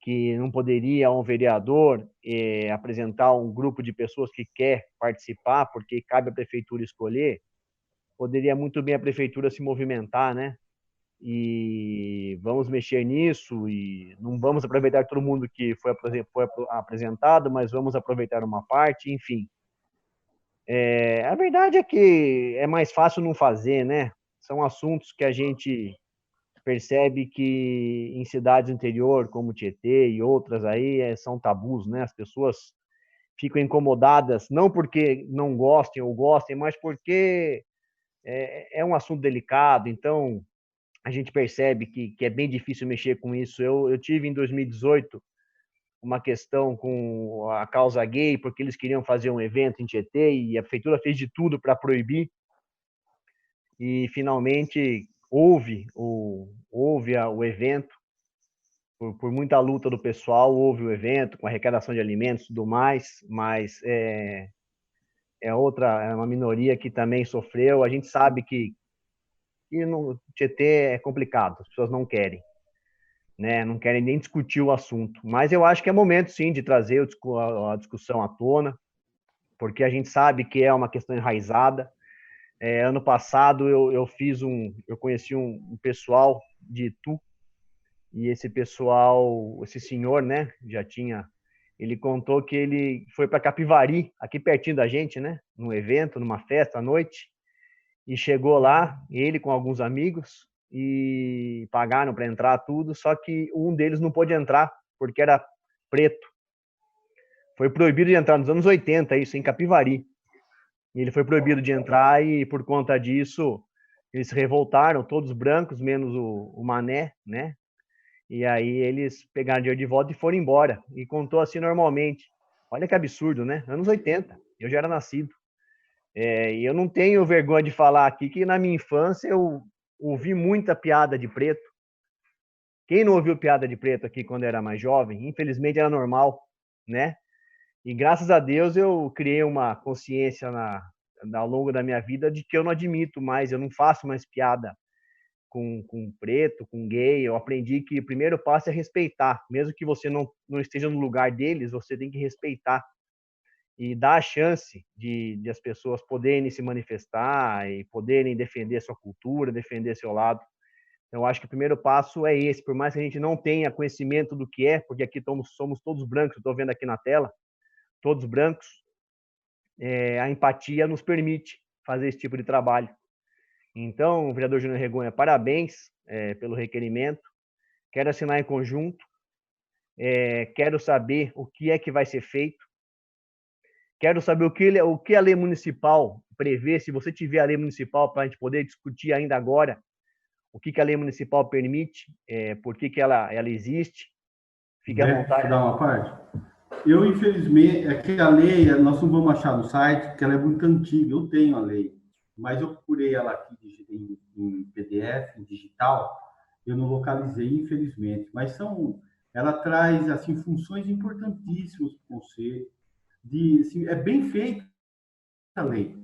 que não poderia um vereador apresentar um grupo de pessoas que quer participar, porque cabe à prefeitura escolher, poderia muito bem a prefeitura se movimentar, né? E vamos mexer nisso, e não vamos aproveitar todo mundo que foi apresentado, mas vamos aproveitar uma parte, enfim. A verdade é que é mais fácil não fazer, né? São assuntos que a gente percebe que em cidades do interior, como Tietê e outras aí, são tabus, né? As pessoas ficam incomodadas, não porque não gostem ou gostem, mas porque é um assunto delicado, então a gente percebe que é bem difícil mexer com isso. Eu tive em 2018 uma questão com a causa gay, porque eles queriam fazer um evento em Tietê e a prefeitura fez de tudo para proibir. E finalmente houve o evento, por muita luta do pessoal, houve o evento com arrecadação de alimentos e tudo mais, mas é uma minoria que também sofreu. A gente sabe que no Tietê é complicado, as pessoas não querem nem discutir o assunto. Mas eu acho que é momento, sim, de trazer a discussão à tona, porque a gente sabe que é uma questão enraizada. Ano passado eu conheci um pessoal de Itu, e esse senhor, né, ele contou que ele foi para Capivari, aqui pertinho da gente, né, num evento, numa festa à noite, e chegou lá, ele com alguns amigos, e pagaram para entrar tudo, só que um deles não pôde entrar, porque era preto. Foi proibido de entrar nos anos 80, isso, em Capivari. E ele foi proibido de entrar e, por conta disso, eles se revoltaram, todos brancos, menos o Mané, né? E aí eles pegaram dinheiro de volta e foram embora. E contou assim normalmente. Olha que absurdo, né? Anos 80, eu já era nascido. E eu não tenho vergonha de falar aqui que na minha infância eu ouvi muita piada de preto. Quem não ouviu piada de preto aqui quando era mais jovem, infelizmente era normal, né? E graças a Deus eu criei uma consciência ao longo da minha vida de que eu não admito mais, eu não faço mais piada com preto, com gay. Eu aprendi que o primeiro passo é respeitar. Mesmo que você não esteja no lugar deles, você tem que respeitar e dar a chance de as pessoas poderem se manifestar e poderem defender sua cultura, defender seu lado. Eu acho que o primeiro passo é esse, por mais que a gente não tenha conhecimento do que é, porque aqui somos todos brancos, estou vendo aqui na tela, todos brancos, a empatia nos permite fazer esse tipo de trabalho. Então, vereador Júnior Regonha, parabéns pelo requerimento, quero assinar em conjunto, quero saber o que é que vai ser feito, quero saber o que a lei municipal prevê, se você tiver a lei municipal para a gente poder discutir ainda agora, o que a lei municipal permite, por que ela existe. Fique à vontade. Dar uma parte? Eu, infelizmente, é que a lei, nós não vamos achar no site, porque ela é muito antiga, eu tenho a lei, mas eu procurei ela aqui em PDF, em digital, eu não localizei, infelizmente, mas ela traz, assim, funções importantíssimas para o conselho, assim, é bem feita a lei.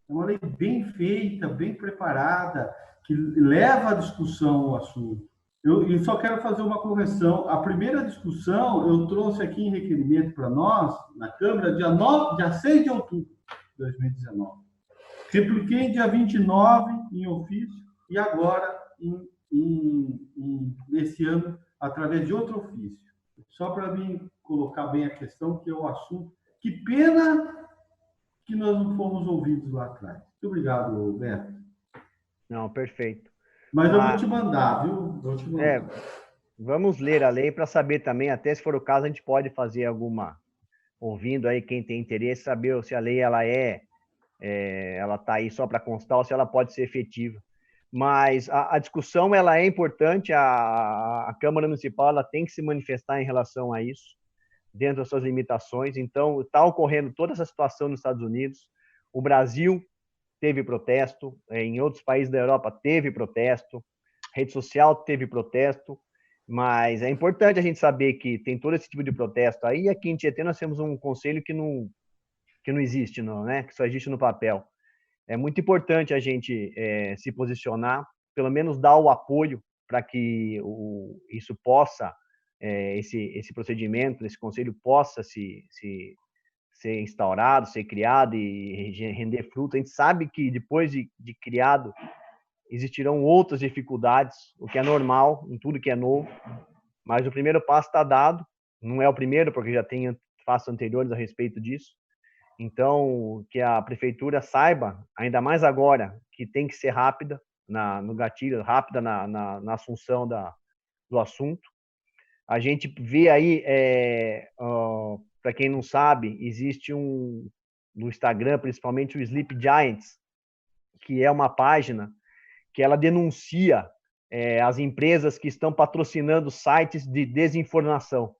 É uma lei bem feita, bem preparada, que leva à discussão o assunto. Eu só quero fazer uma correção. A primeira discussão eu trouxe aqui em requerimento para nós, na Câmara, dia 6 de outubro de 2019. Repliquei dia 29 em ofício e agora, nesse ano, através de outro ofício. Só para mim colocar bem a questão, que é o assunto. Que pena que nós não fomos ouvidos lá atrás. Muito obrigado, Beto. Não, perfeito. Mas eu vou te mandar, viu? Vou te mandar. Vamos ler a lei para saber também, até se for o caso, a gente pode fazer alguma, ouvindo aí quem tem interesse, saber se a lei ela ela está aí só para constar ou se ela pode ser efetiva. Mas a discussão ela é importante, a Câmara Municipal ela tem que se manifestar em relação a isso, dentro das suas limitações. Então, está ocorrendo toda essa situação nos Estados Unidos. O Brasil teve protesto, em outros países da Europa teve protesto, rede social teve protesto, mas é importante a gente saber que tem todo esse tipo de protesto aí. Aqui em Tietê nós temos um conselho que não existe, não, né? Que só existe no papel. É muito importante a gente se posicionar, pelo menos dar o apoio para que isso possa, esse procedimento, esse conselho possa ser instaurado, ser criado e render fruto. A gente sabe que depois de criado existirão outras dificuldades, o que é normal em tudo que é novo, mas o primeiro passo está dado. Não é o primeiro, porque já tem passos anteriores a respeito disso. Então, que a prefeitura saiba, ainda mais agora, que tem que ser rápida no gatilho, rápida na assunção do assunto. A gente vê aí, para quem não sabe, existe no Instagram, principalmente o Sleep Giants, que é uma página que ela denuncia as empresas que estão patrocinando sites de desinformação,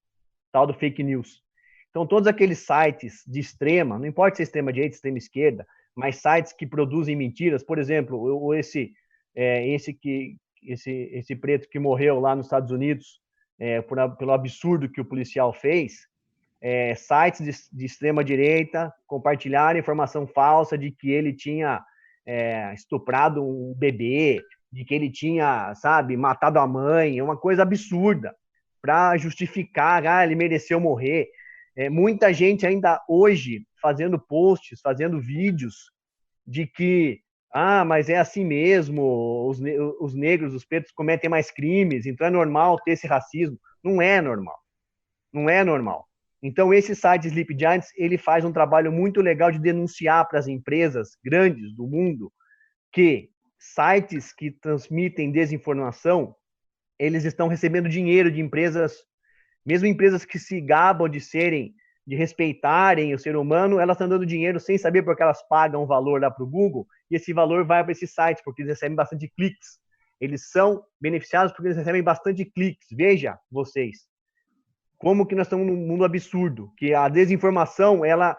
tal do fake news. Então, todos aqueles sites de extrema, não importa se é extrema direita, extrema esquerda, mas sites que produzem mentiras, por exemplo, esse preto que morreu lá nos Estados Unidos pelo absurdo que o policial fez, sites de extrema direita compartilharam informação falsa de que ele tinha estuprado um bebê, de que ele tinha, matado a mãe, é uma coisa absurda, para justificar, ele mereceu morrer. Muita gente ainda hoje fazendo posts, fazendo vídeos de que, mas é assim mesmo, os negros, os pretos cometem mais crimes, então é normal ter esse racismo. Não é normal. Não é normal. Então, esse site Sleep Giants, ele faz um trabalho muito legal de denunciar para as empresas grandes do mundo que sites que transmitem desinformação, eles estão recebendo dinheiro de empresas, mesmo empresas que se gabam de respeitarem o ser humano, elas estão dando dinheiro sem saber porque elas pagam um valor lá para o Google, e esse valor vai para esses sites, porque eles recebem bastante cliques. Eles são beneficiados porque eles recebem bastante cliques. Veja, vocês, como que nós estamos num mundo absurdo, que a desinformação, ela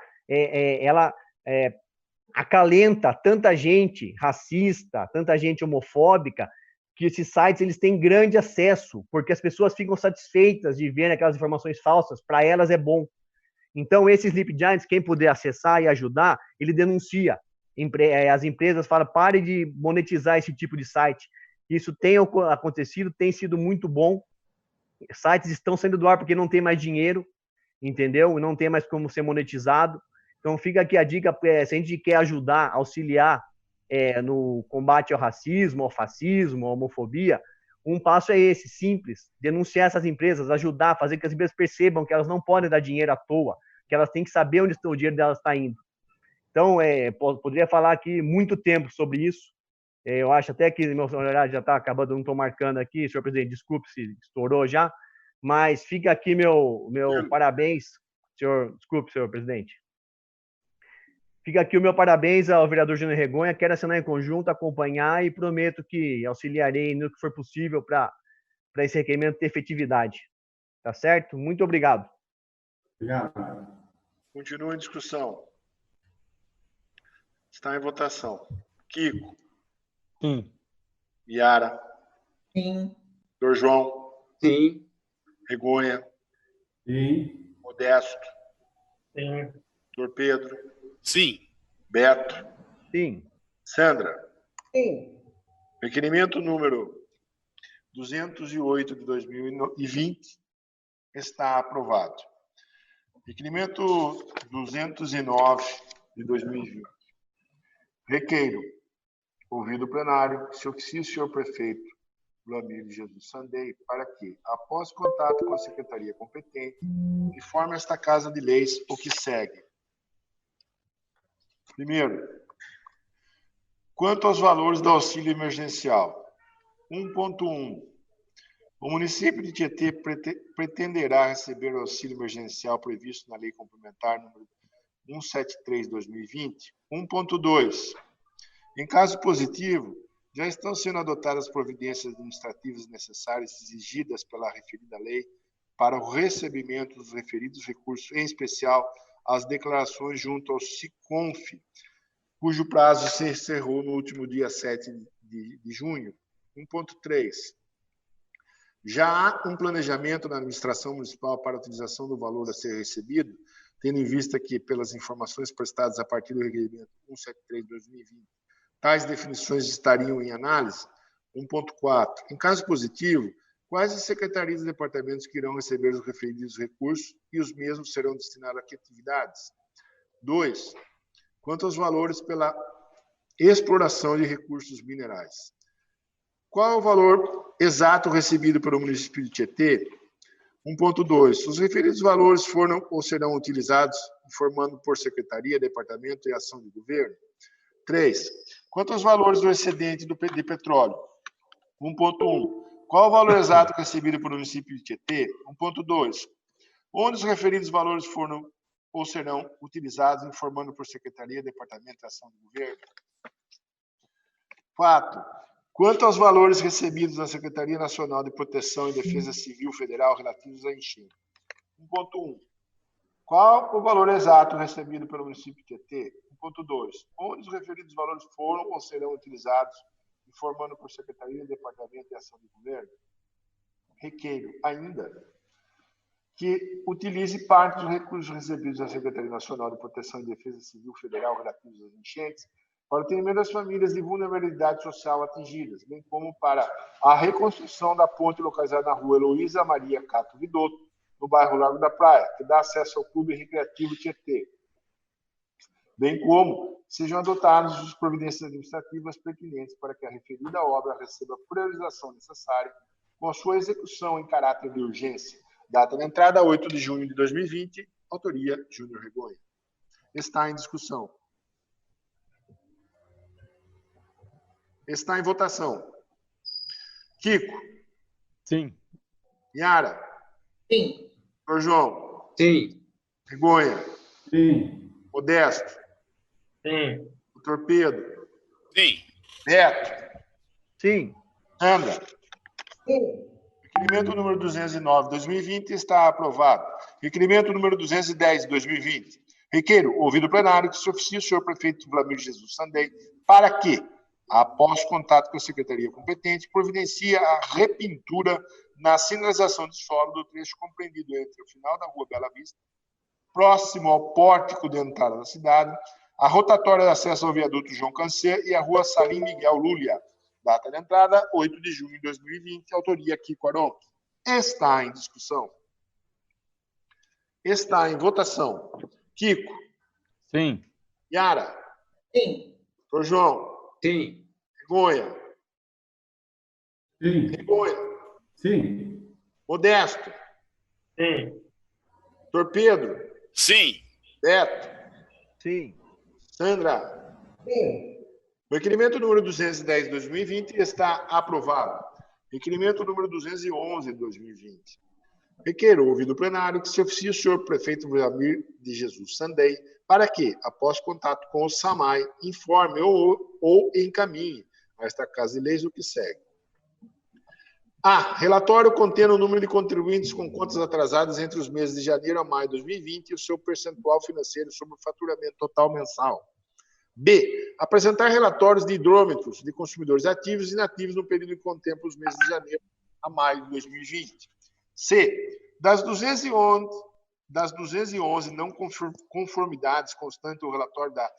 acalenta tanta gente racista, tanta gente homofóbica, que esses sites eles têm grande acesso, porque as pessoas ficam satisfeitas de ver aquelas informações falsas, para elas é bom. Então, esses Sleep Giants, quem puder acessar e ajudar, ele denuncia. As empresas falam, pare de monetizar esse tipo de site. Isso tem acontecido, tem sido muito bom. Sites estão saindo do ar porque não tem mais dinheiro, entendeu? Não tem mais como ser monetizado. Então, fica aqui a dica, se a gente quer ajudar, auxiliar no combate ao racismo, ao fascismo, à homofobia, um passo é esse, simples, denunciar essas empresas, ajudar, fazer que as empresas percebam que elas não podem dar dinheiro à toa, que elas têm que saber onde o dinheiro delas está indo. Então, poderia falar aqui muito tempo sobre isso. Eu acho até que meu horário já está acabando, não estou marcando aqui, senhor presidente, desculpe se estourou já, mas fica aqui meu parabéns, desculpe, senhor presidente. Fica aqui o meu parabéns ao vereador Júnior Regonha, quero assinar em conjunto, acompanhar e prometo que auxiliarei no que for possível para esse requerimento ter efetividade. Tá certo? Muito obrigado. Obrigado. Continua a discussão. Está em votação. Kiko. Sim. Yara. Sim. Dr. João. Sim. Regonha. Sim. Modesto. Sim. Dr. Pedro. Sim. Beto. Sim. Sandra. Sim. Requerimento número 208 de 2020 está aprovado. Requerimento 209 de 2020. Requeiro, ouvido o plenário, se oficie o senhor prefeito Vlamir de Jesus Sandei, para que, após contato com a secretaria competente, informe esta Casa de Leis o que segue. Primeiro, quanto aos valores do auxílio emergencial. 1.1. O município de Tietê pretenderá receber o auxílio emergencial previsto na Lei Complementar número 173/2020. 1.2. Em caso positivo, já estão sendo adotadas providências administrativas necessárias exigidas pela referida lei para o recebimento dos referidos recursos, em especial as declarações junto ao SICONF, cujo prazo se encerrou no último dia 7 de junho. 1.3. Já há um planejamento na administração municipal para a utilização do valor a ser recebido, tendo em vista que, pelas informações prestadas a partir do requerimento 173/2020, tais definições estariam em análise. 1.4. Em caso positivo, quais as secretarias e departamentos que irão receber os referidos recursos e os mesmos serão destinados a que atividades? 2. Quanto aos valores pela exploração de recursos minerais. Qual é o valor exato recebido pelo município de Tietê? 1.2. Os referidos valores foram ou serão utilizados informando por secretaria, departamento e ação de governo? 3. Quanto aos valores do excedente de petróleo? 1.1. Qual o valor exato recebido pelo município de Tietê? 1.2. Onde os referidos valores foram ou serão utilizados informando por secretaria, departamento e ação de governo? 4. Quanto aos valores recebidos da Secretaria Nacional de Proteção e Defesa Civil Federal relativos à enchente? 1.1. Qual o valor exato recebido pelo município de Tietê? 1.2. Onde os referidos valores foram ou serão utilizados, informando por Secretaria, Departamento e Ação de Governo? Requeiro ainda que utilize parte dos recursos recebidos da Secretaria Nacional de Proteção e Defesa Civil Federal relativos às enchentes para o atendimento das famílias de vulnerabilidade social atingidas, bem como para a reconstrução da ponte localizada na rua Heloísa Maria Cato Vidotto, no bairro Largo da Praia, que dá acesso ao Clube Recreativo Tietê, bem como sejam adotadas as providências administrativas pertinentes para que a referida obra receba a priorização necessária com a sua execução em caráter de urgência. Data de entrada, 8 de junho de 2020, autoria Júnior Regonha. Está em discussão. Está em votação. Kiko? Sim. Yara? Sim. Sr. João? Sim. Regonha? Sim. Modesto? Sim. Dr. Pedro? Sim. Beto? Sim. Sandra? Sim. Requerimento número 209, 2020, está aprovado. Requerimento número 210, 2020. Requeiro, ouvido o plenário, que se oficie o senhor prefeito Vlamir Jesus Sandei, para que, após contato com a secretaria competente, providencie a repintura na sinalização de solo do trecho compreendido entre o final da Rua Bela Vista, próximo ao pórtico de entrada da cidade, a rotatória de acesso ao viaduto João Cancê e a Rua Salim Miguel Lúlia. Data de entrada, 8 de junho de 2020, autoria Kiko Aron. Está em discussão. Está em votação. Kiko? Sim. Yara? Sim. Sr. João? Sim. Regonha? Sim. Regonha? Sim. Modesto? Sim. Dr. Pedro? Sim. Beto? Sim. Sandra? Sim. O requerimento número 210 de 2020 está aprovado. Requerimento número 211 de 2020. Requeiro, ouvido o plenário, que se oficie o senhor prefeito Vlamir de Jesus Sandei, para que, após contato com o SAMAI, informe ou encaminhe a esta Casa de Leis o que segue. A. Relatório contendo o número de contribuintes com contas atrasadas entre os meses de janeiro a maio de 2020 e o seu percentual financeiro sobre o faturamento total mensal. B. Apresentar relatórios de hidrômetros de consumidores ativos e inativos no período que contempla os meses de janeiro a maio de 2020. C. Das 211 não conformidades constantes ao relatório da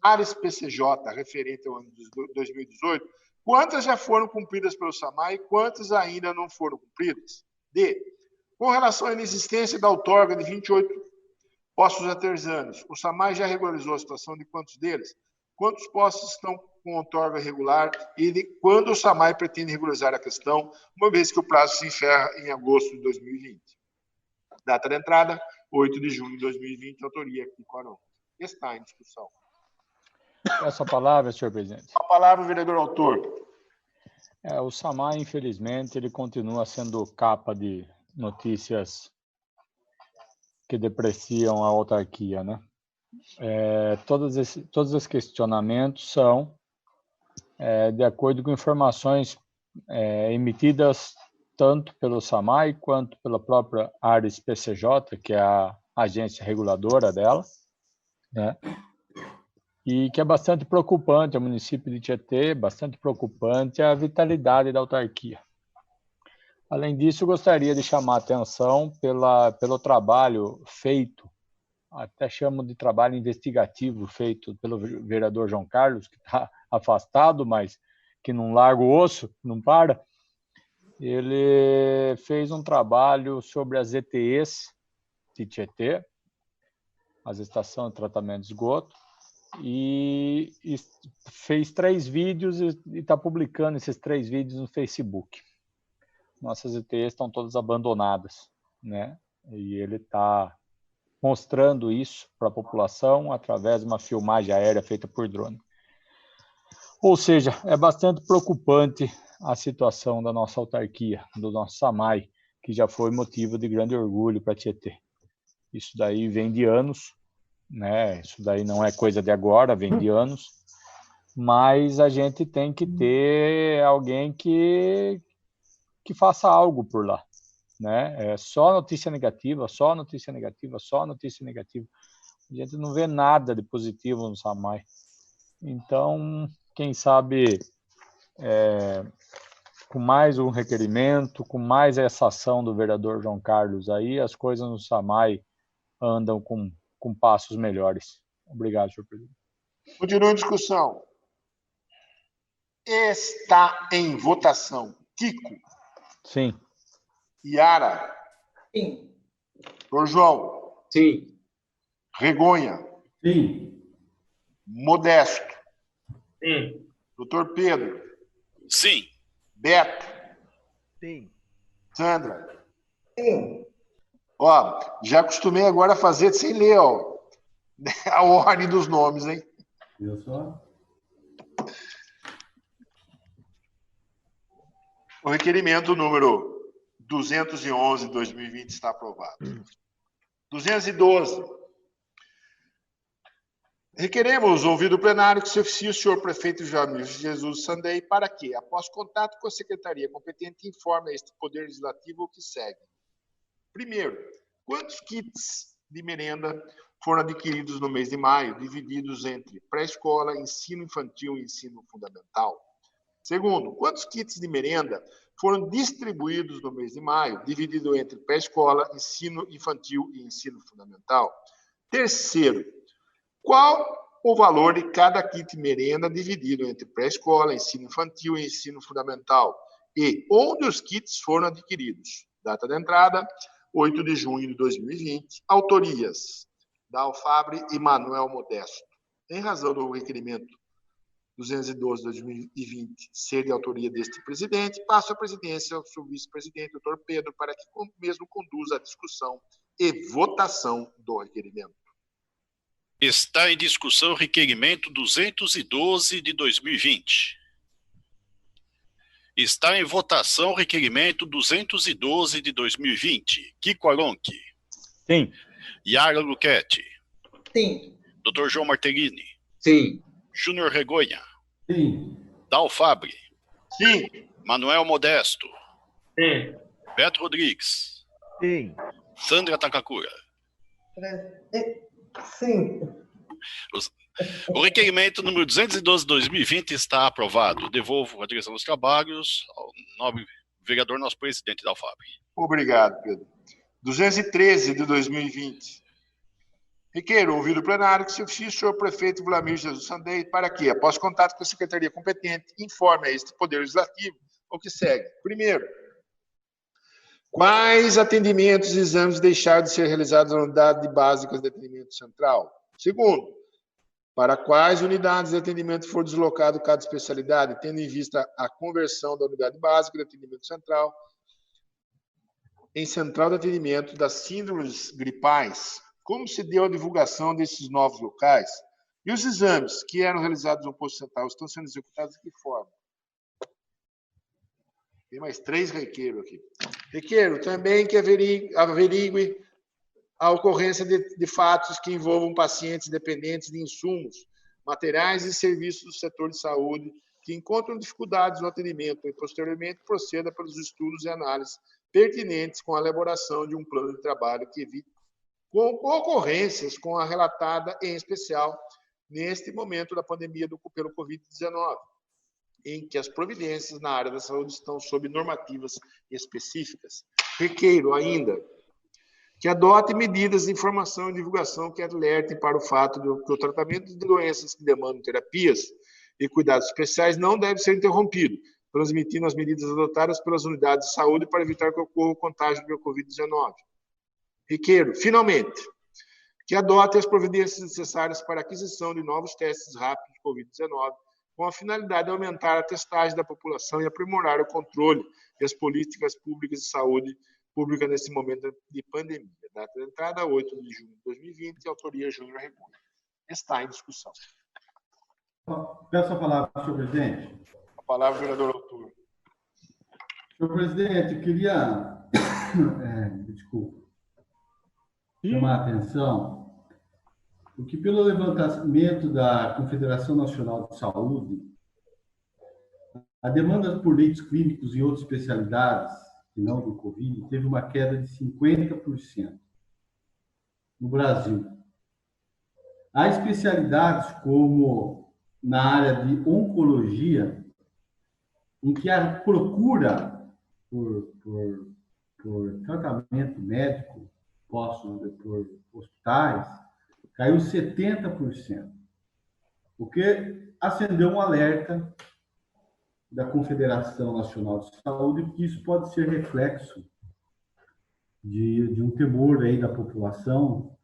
Ares PCJ, referente ao ano de 2018, quantas já foram cumpridas pelo SAMAI e quantas ainda não foram cumpridas? D. Com relação à inexistência da outorga de 28 postos artesanos, o SAMAI já regularizou a situação de quantos deles? Quantos postos estão com outorga regular e quando o SAMAI pretende regularizar a questão, uma vez que o prazo se encerra em agosto de 2020. Data de entrada, 8 de junho de 2020, autoria Kiko Aron. Está em discussão. Essa palavra, senhor presidente. A palavra, vereador autor. O SAMAI, infelizmente, ele continua sendo capa de notícias que depreciam a autarquia, né? Todos esses questionamentos são de acordo com informações emitidas tanto pelo SAMAI quanto pela própria Ares PCJ, que é a agência reguladora dela, né? E que é bastante preocupante ao município de Tietê, bastante preocupante a vitalidade da autarquia. Além disso, gostaria de chamar a atenção pelo trabalho feito, até chamo de trabalho investigativo feito pelo vereador João Carlos, que está afastado, mas que não larga o osso, não para. Ele fez um trabalho sobre as ETEs de Tietê, as estações de tratamento de esgoto, e fez 3 vídeos e está publicando esses 3 vídeos no Facebook. Nossas ETEs estão todas abandonadas, né? E ele está mostrando isso para a população através de uma filmagem aérea feita por drone. Ou seja, é bastante preocupante a situação da nossa autarquia, do nosso SAMAI, que já foi motivo de grande orgulho para Tietê. Isso daí vem de anos, né? Isso daí não é coisa de agora, vem de anos, mas a gente tem que ter alguém que faça algo por lá, né? É só notícia negativa, só notícia negativa, só notícia negativa. A gente não vê nada de positivo no SAMAI. Então, quem sabe, com mais um requerimento, com mais essa ação do vereador João Carlos aí, as coisas no SAMAI andam com passos melhores. Obrigado, senhor presidente. Continua em discussão. Está em votação. Kiko. Sim. Yara. Sim. Doutor João. Sim. Regonha. Sim. Modesto. Sim. Doutor Pedro. Sim. Beto. Sim. Sandra. Sim. Ó, já acostumei agora a fazer sem ler, ó, a ordem dos nomes, hein? Viu só? O requerimento número 211 de 2020 está aprovado. 212. Requeremos ouvir do plenário que se oficie o senhor prefeito Jamil Jesus Sandei para que, após contato com a secretaria competente, informe a este Poder Legislativo o que segue. Primeiro, quantos kits de merenda foram adquiridos no mês de maio, divididos entre pré-escola, ensino infantil e ensino fundamental? Segundo, quantos kits de merenda foram distribuídos no mês de maio, dividido entre pré-escola, ensino infantil e ensino fundamental? Terceiro, qual o valor de cada kit merenda dividido entre pré-escola, ensino infantil e ensino fundamental? E onde os kits foram adquiridos? Data de entrada, 8 de junho de 2020. Autorias: Dalfabre e Manuel Modesto. Em razão do requerimento 212 de 2020 ser de autoria deste presidente, passo a presidência ao seu vice-presidente, doutor Pedro, para que o mesmo conduza a discussão e votação do requerimento. Está em discussão o requerimento 212 de 2020. Está em votação o requerimento 212 de 2020. Kiko Aronchi. Sim. Yara Luchetti. Sim. Dr. João Martellini. Sim. Júnior Regonha. Sim. Dalfabre. Sim. Manuel Modesto. Sim. Beto Rodrigues. Sim. Sandra Takakura. Sim. O requerimento número 212 de 2020 está aprovado. Devolvo a direção dos trabalhos ao nobre vereador, nosso presidente Dalfabre. Obrigado, Pedro. 213 de 2020. Requeiro ouvir do plenário que se oficie o senhor prefeito Vlamir Jesus Sandei para que, após contato com a secretaria competente, informe a este Poder Legislativo o que segue. Primeiro, quais atendimentos e exames deixaram de ser realizados na unidade básica de atendimento central? Segundo, Para quais unidades de atendimento for deslocado cada especialidade, tendo em vista a conversão da unidade básica de atendimento central em central de atendimento das síndromes gripais? Como se deu a divulgação desses novos locais? E os exames que eram realizados no posto central estão sendo executados de que forma? Tem mais 3 requeiros aqui. Requeiro também que averigue a ocorrência de fatos que envolvam pacientes dependentes de insumos, materiais e serviços do setor de saúde que encontram dificuldades no atendimento e, posteriormente, proceda pelos estudos e análises pertinentes com a elaboração de um plano de trabalho que evite ocorrências com a relatada, em especial, neste momento da pandemia pelo Covid-19, em que as providências na área da saúde estão sob normativas específicas. Requeiro ainda que adote medidas de informação e divulgação que alertem para o fato de que o tratamento de doenças que demandam terapias e cuidados especiais não deve ser interrompido, transmitindo as medidas adotadas pelas unidades de saúde para evitar que ocorra o contágio pelo Covid-19. Requeiro, finalmente, que adote as providências necessárias para a aquisição de novos testes rápidos de Covid-19, com a finalidade de aumentar a testagem da população e aprimorar o controle e as políticas públicas de saúde pública nesse momento de pandemia. Data de entrada, 8 de junho de 2020, autoria Júnior Regonha. Está em discussão. Peço a palavra, senhor presidente. A palavra, vereador Autor. Senhor presidente, eu queria chamar a atenção, porque pelo levantamento da Confederação Nacional de Saúde, a demanda por leitos clínicos e outras especialidades, que não do Covid, teve uma queda de 50% no Brasil. Há especialidades como na área de oncologia, em que a procura por tratamento médico posto por hospitais caiu 70%, o que acendeu um alerta da Confederação Nacional de Saúde que isso pode ser reflexo de um temor aí da população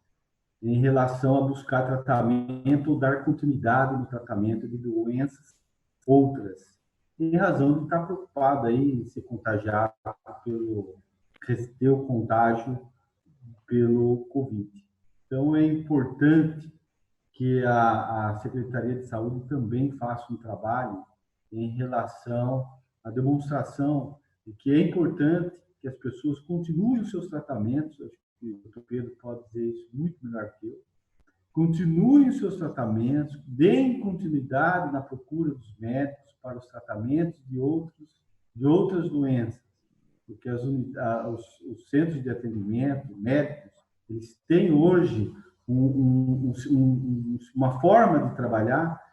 em relação a buscar tratamento ou dar continuidade no tratamento de doenças outras, em razão de estar preocupado aí em ser contagiado ter o contágio pelo Covid. Então, é importante que a Secretaria de Saúde também faça um trabalho em relação à demonstração de que é importante que as pessoas continuem os seus tratamentos. Acho que o doutor Pedro pode dizer isso muito melhor que eu. Continuem os seus tratamentos, deem continuidade na procura dos médicos para os tratamentos de outras doenças, porque os centros de atendimento médicos, eles têm hoje uma forma de trabalhar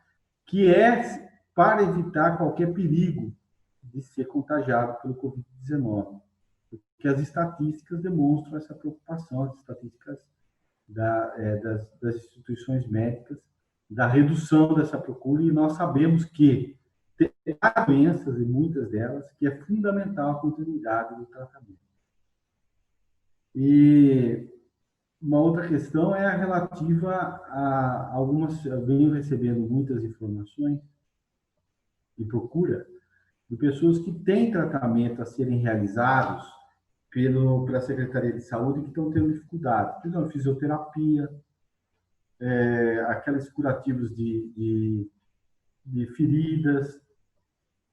que é para evitar qualquer perigo de ser contagiado pelo Covid-19. Porque as estatísticas demonstram essa preocupação, as estatísticas das instituições médicas, da redução dessa procura, e nós sabemos que há doenças, e muitas delas, que é fundamental a continuidade do tratamento. E uma outra questão é a relativa a algumas... Eu venho recebendo muitas informações de procura de pessoas que têm tratamento a serem realizados pela Secretaria de Saúde que estão tendo dificuldade. Por exemplo, fisioterapia, aqueles curativos de feridas,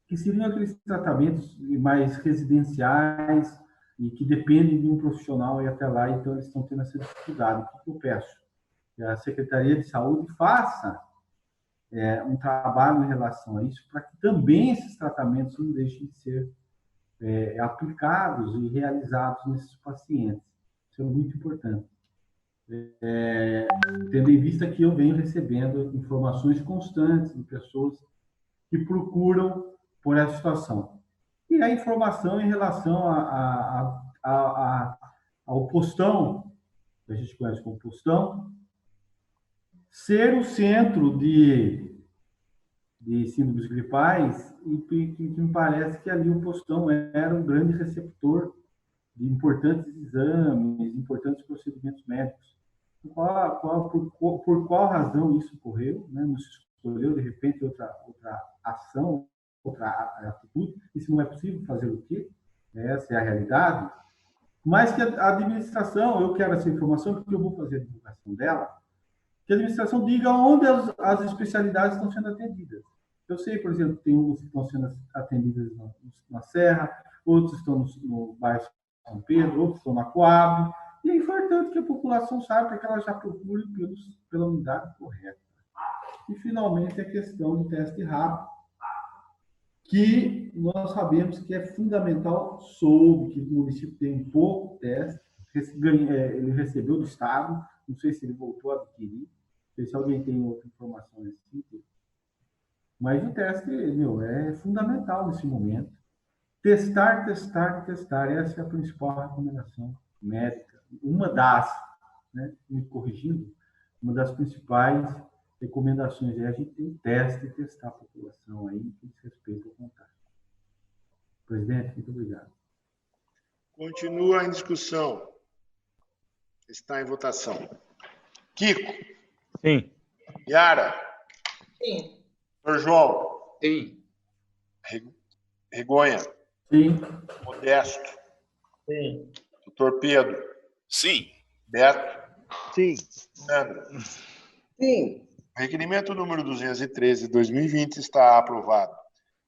que seriam aqueles tratamentos mais residenciais e que dependem de um profissional ir até lá, então eles estão tendo essa dificuldade. O que eu peço? Que a Secretaria de Saúde faça um trabalho em relação a isso, para que também esses tratamentos não deixem de ser aplicados e realizados nesses pacientes. Isso é muito importante. Tendo em vista que eu venho recebendo informações constantes de pessoas que procuram por essa situação. E a informação em relação ao postão, que a gente conhece como postão, ser o centro de síndromes gripais, e que me parece que ali o postão era um grande receptor de importantes exames, importantes procedimentos médicos. por qual razão isso ocorreu, né? Não se escolheu, de repente, outra ação, outra atitude. E se não é possível, fazer o quê? Essa é a realidade. Mas que a administração, eu quero essa informação, porque eu vou fazer a divulgação dela, que a administração diga onde as especialidades estão sendo atendidas. Eu sei, por exemplo, tem umas que estão sendo atendidas na Serra, outros estão no bairro São Pedro, outros estão na Coab, e é importante que a população saiba para que ela já procure pela unidade correta. E, finalmente, a questão do teste rápido, que nós sabemos que é fundamental, soube que o município tem um pouco teste, ele recebeu do Estado, não sei se ele voltou a adquirir, não sei se alguém tem outra informação nesse sentido. Mas o teste, é fundamental nesse momento. Testar. Essa é a principal recomendação médica. Uma das, né, me corrigindo, uma das principais recomendações é a gente ter teste e testar a população aí, que diz respeito ao contágio. Presidente, muito obrigado. Continua em discussão. Está em votação. Kiko? Sim. Yara? Sim. Sr. João? Sim. Regonha? Sim. Modesto? Sim. Doutor Pedro? Sim. Beto? Sim. Sandra? Sim. Requerimento número 213 de 2020 está aprovado.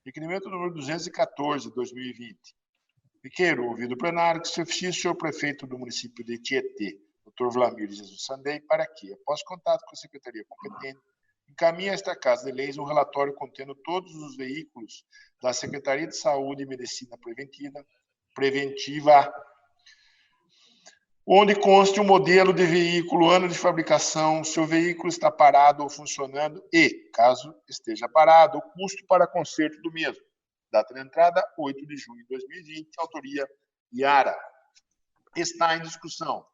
Requerimento número 214 de 2020. Requeiro, ouvido o plenário, que se oficie o senhor prefeito do município de Tietê, Dr. Vlamir Jesus Sandei, para que, após contato com a secretaria competente, encaminhe a esta Casa de Leis um relatório contendo todos os veículos da Secretaria de Saúde e Medicina Preventiva, onde conste o modelo de veículo, ano de fabricação, se o veículo está parado ou funcionando e, caso esteja parado, o custo para conserto do mesmo. Data de entrada, 8 de junho de 2020, autoria Yara. Está em discussão.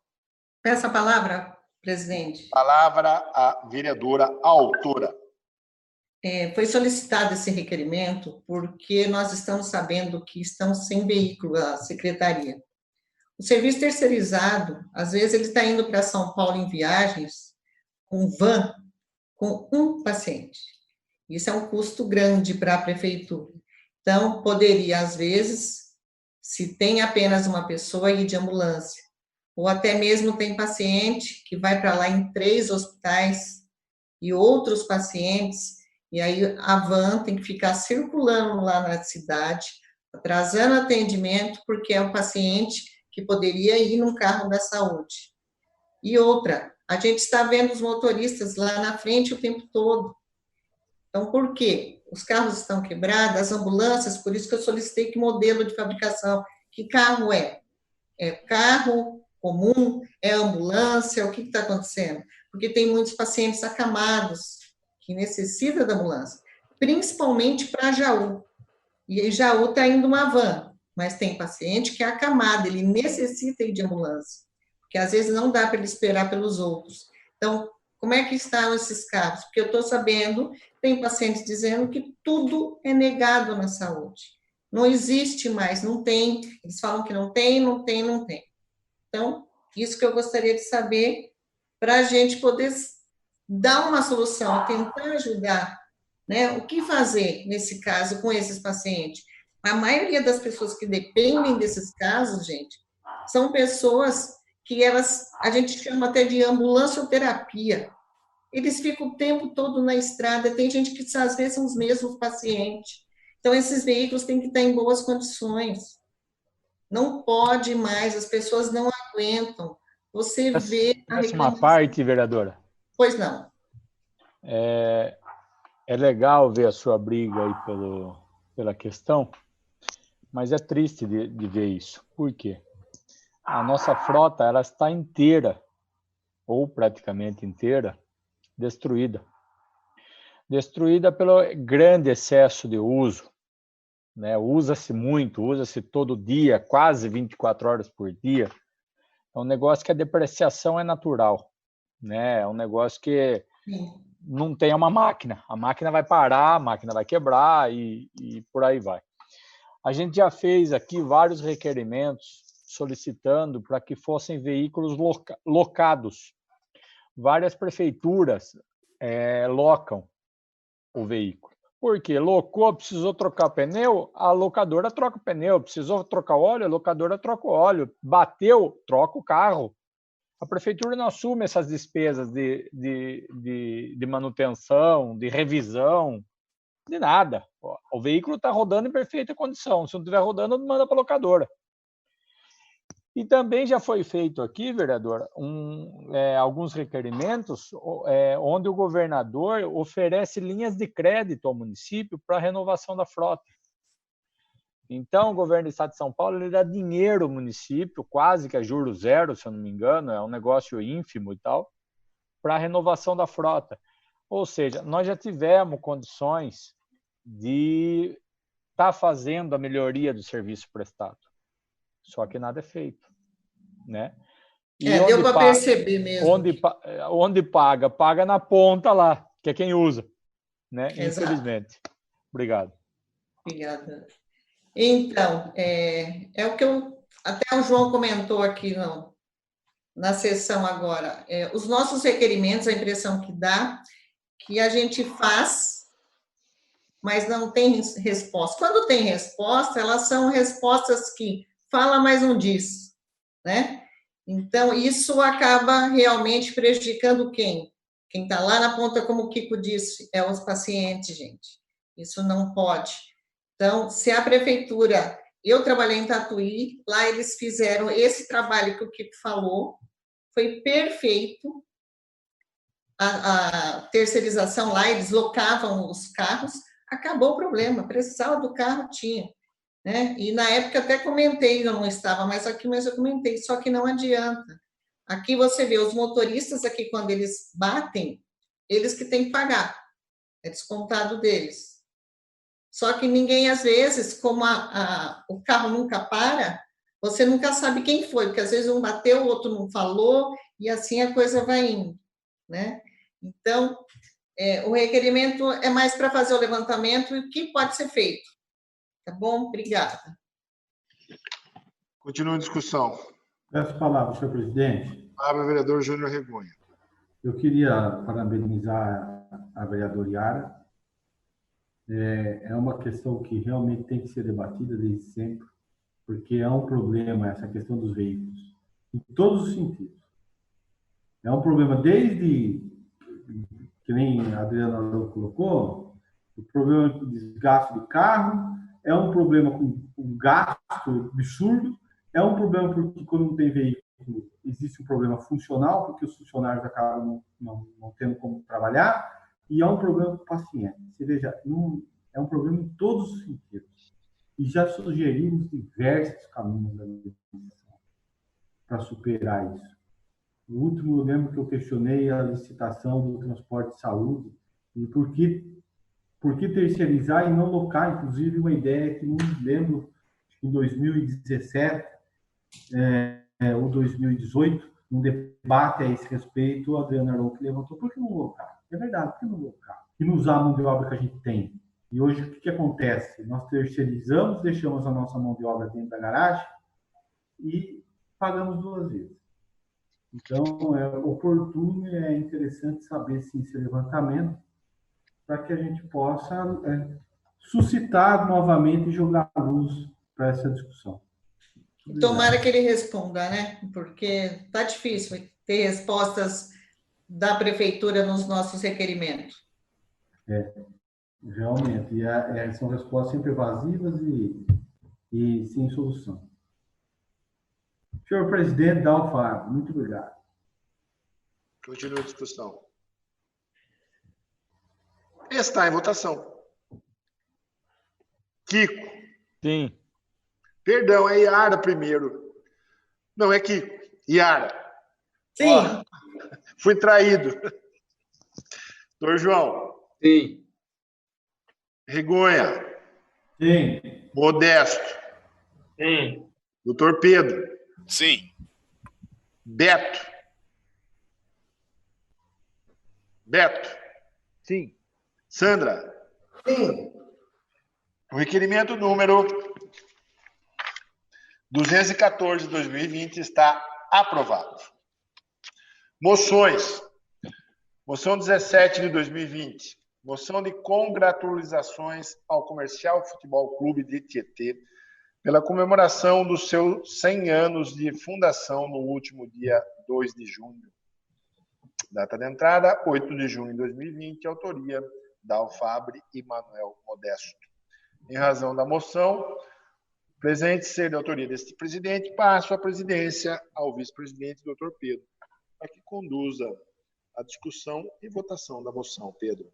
Peço a palavra, presidente. Palavra à vereadora autora. Foi solicitado esse requerimento porque nós estamos sabendo que estão sem veículo a secretaria. O serviço terceirizado, às vezes, ele está indo para São Paulo em viagens com van, com um paciente. Isso é um custo grande para a prefeitura. Então, poderia, às vezes, se tem apenas uma pessoa, ir de ambulância. Ou até mesmo tem paciente que vai para lá em 3 hospitais e outros pacientes, e aí a van tem que ficar circulando lá na cidade, atrasando atendimento, porque é um paciente que poderia ir num carro da saúde. E outra, a gente está vendo os motoristas lá na frente o tempo todo. Então, por quê? Os carros estão quebrados, as ambulâncias, por isso que eu solicitei que modelo de fabricação, que carro é? É carro comum? É ambulância? O que está acontecendo? Porque tem muitos pacientes acamados que necessitam da ambulância, principalmente para Jaú. E em Jaú está indo uma van, mas tem paciente que é acamado, ele necessita ir de ambulância, porque às vezes não dá para ele esperar pelos outros. Então, como é que estão esses casos? Porque eu estou sabendo, tem pacientes dizendo que tudo é negado na saúde. Não existe mais, não tem. Eles falam que não tem. Então, isso que eu gostaria de saber para a gente poder dar uma solução, tentar ajudar, né? O que fazer nesse caso com esses pacientes? A maioria das pessoas que dependem desses casos, gente, são pessoas que a gente chama até de ambulancioterapia. Eles ficam o tempo todo na estrada, tem gente que às vezes são os mesmos pacientes. Então, esses veículos têm que estar em boas condições. Não pode mais, as pessoas não aguentam. Você vê a reclamação. Uma parte, vereadora. Pois não. É legal ver a sua briga aí pela questão, mas é triste de ver isso. Por quê? A nossa frota ela está inteira, ou praticamente inteira, destruída. Destruída pelo grande excesso de uso. Né? Usa-se muito, usa-se todo dia, quase 24 horas por dia. É um negócio que a depreciação é natural. Né? É um negócio que não tem uma máquina. A máquina vai parar, a máquina vai quebrar e por aí vai. A gente já fez aqui vários requerimentos solicitando para que fossem veículos locados. várias prefeituras locam o veículo. Por quê? Locou, precisou trocar pneu, a locadora troca o pneu. Precisou trocar óleo, a locadora troca o óleo. Bateu, troca o carro. A prefeitura não assume essas despesas de manutenção, de revisão, de nada. O veículo está rodando em perfeita condição. Se não estiver rodando, manda para a locadora. E também já foi feito aqui, vereador, alguns requerimentos onde o governador oferece linhas de crédito ao município para a renovação da frota. Então, o governo do Estado de São Paulo ele dá dinheiro ao município, quase que a juros zero, se eu não me engano, é um negócio ínfimo e tal, para a renovação da frota. Ou seja, nós já tivemos condições de estar fazendo a melhoria do serviço prestado. Só que nada é feito, né? E deu para perceber mesmo. Onde paga na ponta lá, que é quem usa, né? Exato. Infelizmente. Obrigado. Obrigada. Então, o que até o João comentou aqui na sessão agora. Os nossos requerimentos, a impressão que dá, que a gente faz, mas não tem resposta. Quando tem resposta, elas são respostas que fala, mas não diz, né? Então, isso acaba realmente prejudicando quem? Quem está lá na ponta, como o Kiko disse, é os pacientes, gente. Isso não pode. Então, se a prefeitura... Eu trabalhei em Tatuí, lá eles fizeram esse trabalho que o Kiko falou, foi perfeito. A terceirização lá, eles locavam os carros, acabou o problema, precisava do carro, tinha. Né? E na época até comentei, eu não estava mais aqui, mas eu comentei, só que não adianta. Aqui você vê os motoristas aqui, quando eles batem, eles que têm que pagar, é descontado deles. Só que ninguém, às vezes, como o carro nunca para, você nunca sabe quem foi, porque às vezes um bateu, o outro não falou, e assim a coisa vai indo. Né? Então, o requerimento é mais para fazer o levantamento e o que pode ser feito. Tá bom? Obrigada. Continua a discussão. Peço palavra, senhor presidente. Palavra, vereador Júnior Regonha. Eu queria parabenizar a vereadora Yara. É uma questão que realmente tem que ser debatida desde sempre, porque é um problema essa questão dos veículos, em todos os sentidos. É um problema desde, que nem a Adriana colocou, o problema do desgaste do carro, é um problema com um gasto absurdo, é um problema porque quando não tem veículo existe um problema funcional, porque os funcionários acabam não tendo como trabalhar, e é um problema para o paciente. Você veja, é um problema em todos os sentidos. E já sugerimos diversos caminhos da legislação para superar isso. No último, eu lembro que eu questionei a licitação do transporte de saúde, e por que terceirizar e não locar? Inclusive, uma ideia que não me lembro, em 2017 ou 2018, um debate a esse respeito, a Adriana Aronco levantou, por que não locar? É verdade, por que não locar? E não usar a mão de obra que a gente tem. E hoje, o que acontece? Nós terceirizamos, deixamos a nossa mão de obra dentro da garagem e pagamos 2 vezes. Então, é oportuno e é interessante saber sim, esse levantamento, para que a gente possa suscitar novamente e jogar luz para essa discussão. Tomara que ele responda, né? Porque está difícil ter respostas da prefeitura nos nossos requerimentos. Realmente. E são respostas sempre evasivas e sem solução. Senhor presidente da Alfar, muito obrigado. Continua a discussão. Está em votação. Kiko. Sim. Perdão, é Yara primeiro. Não, é Kiko. Yara. Sim. Ó, fui traído. Doutor João. Sim. Regonha. Sim. Modesto. Sim. Doutor Pedro. Sim. Beto. Beto. Sim. Sandra. Sim. O requerimento número 214 de 2020 está aprovado. Moções. Moção 17 de 2020. Moção de congratulações ao Comercial Futebol Clube de Tietê pela comemoração dos seus 100 anos de fundação no último dia 2 de junho. Data de entrada, 8 de junho de 2020, autoria Dalfabre e Manuel Modesto. Em razão da moção, presente ser de autoria deste presidente, passo a presidência ao vice-presidente, Dr. Pedro, para que conduza a discussão e votação da moção. Pedro.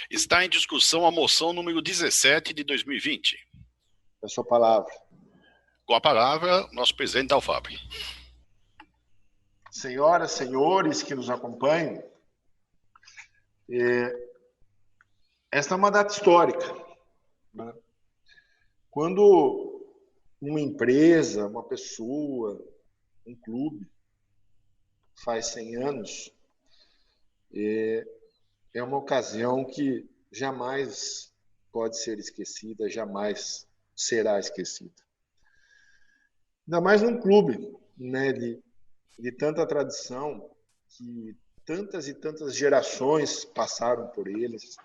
Está em discussão a moção número 17 de 2020. A sua palavra. Com a palavra, nosso presidente Dalfabre. Senhoras, senhores que nos acompanham, esta é uma data histórica, né? Quando uma empresa, uma pessoa, um clube faz 100 anos, é uma ocasião que jamais pode ser esquecida, jamais será esquecida. Ainda mais num clube, né, de tanta tradição, que tantas e tantas gerações passaram por eles,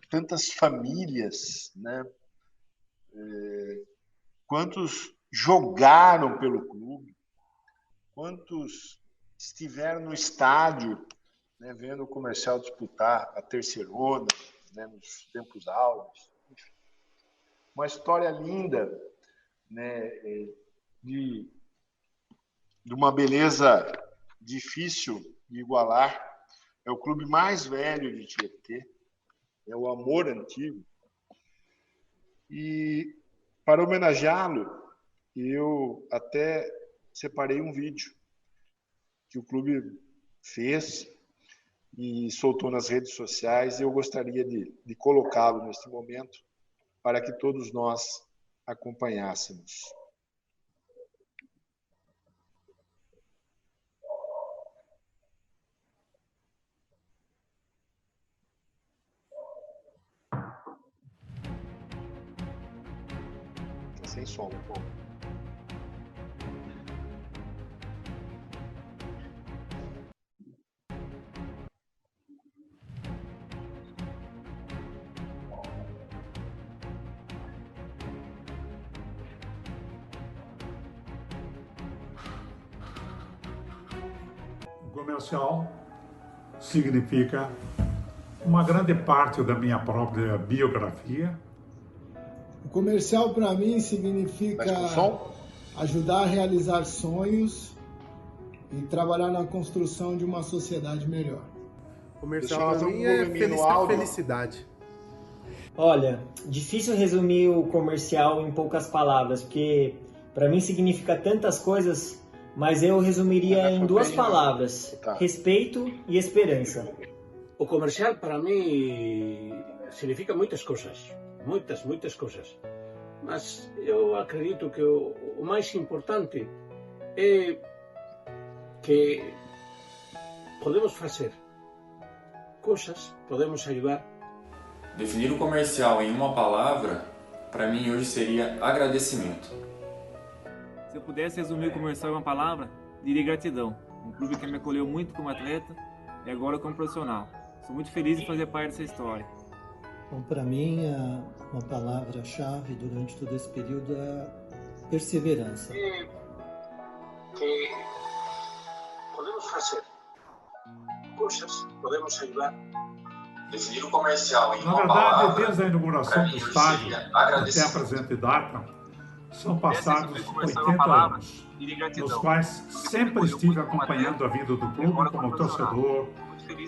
tantas famílias, né? Quantos jogaram pelo clube, quantos estiveram no estádio, né, vendo o Comercial disputar a terceirona, né, nos tempos áureos. Uma história linda, né, de uma beleza difícil de igualar. É o clube mais velho de Tietê, é o Amor Antigo. E, para homenageá-lo, eu até separei um vídeo que o clube fez e soltou nas redes sociais, e eu gostaria de colocá-lo neste momento para que todos nós acompanhássemos. Sem som, pô. O comercial significa uma grande parte da minha própria biografia. O comercial, para mim, significa ajudar a realizar sonhos e trabalhar na construção de uma sociedade melhor. O comercial, para mim, é felicidade. Olha, difícil resumir o comercial em poucas palavras, porque para mim significa tantas coisas, mas eu resumiria em duas palavras: respeito e esperança. O comercial, para mim, significa muitas coisas. Muitas coisas. Mas eu acredito que o mais importante é que podemos fazer coisas, podemos ajudar. Definir o comercial em uma palavra, para mim hoje seria agradecimento. Se eu pudesse resumir o comercial em uma palavra, diria gratidão. Um clube que me acolheu muito como atleta e agora como profissional. Sou muito feliz em fazer parte dessa história. Bom, para mim, uma palavra-chave durante todo esse período é perseverança. Que podemos fazer coisas, podemos ajudar. Definir o comercial em uma palavra. Na verdade, desde a inauguração do estádio até a presente data, são passados 80 anos, nos quais sempre estive acompanhando a vida do clube como torcedor,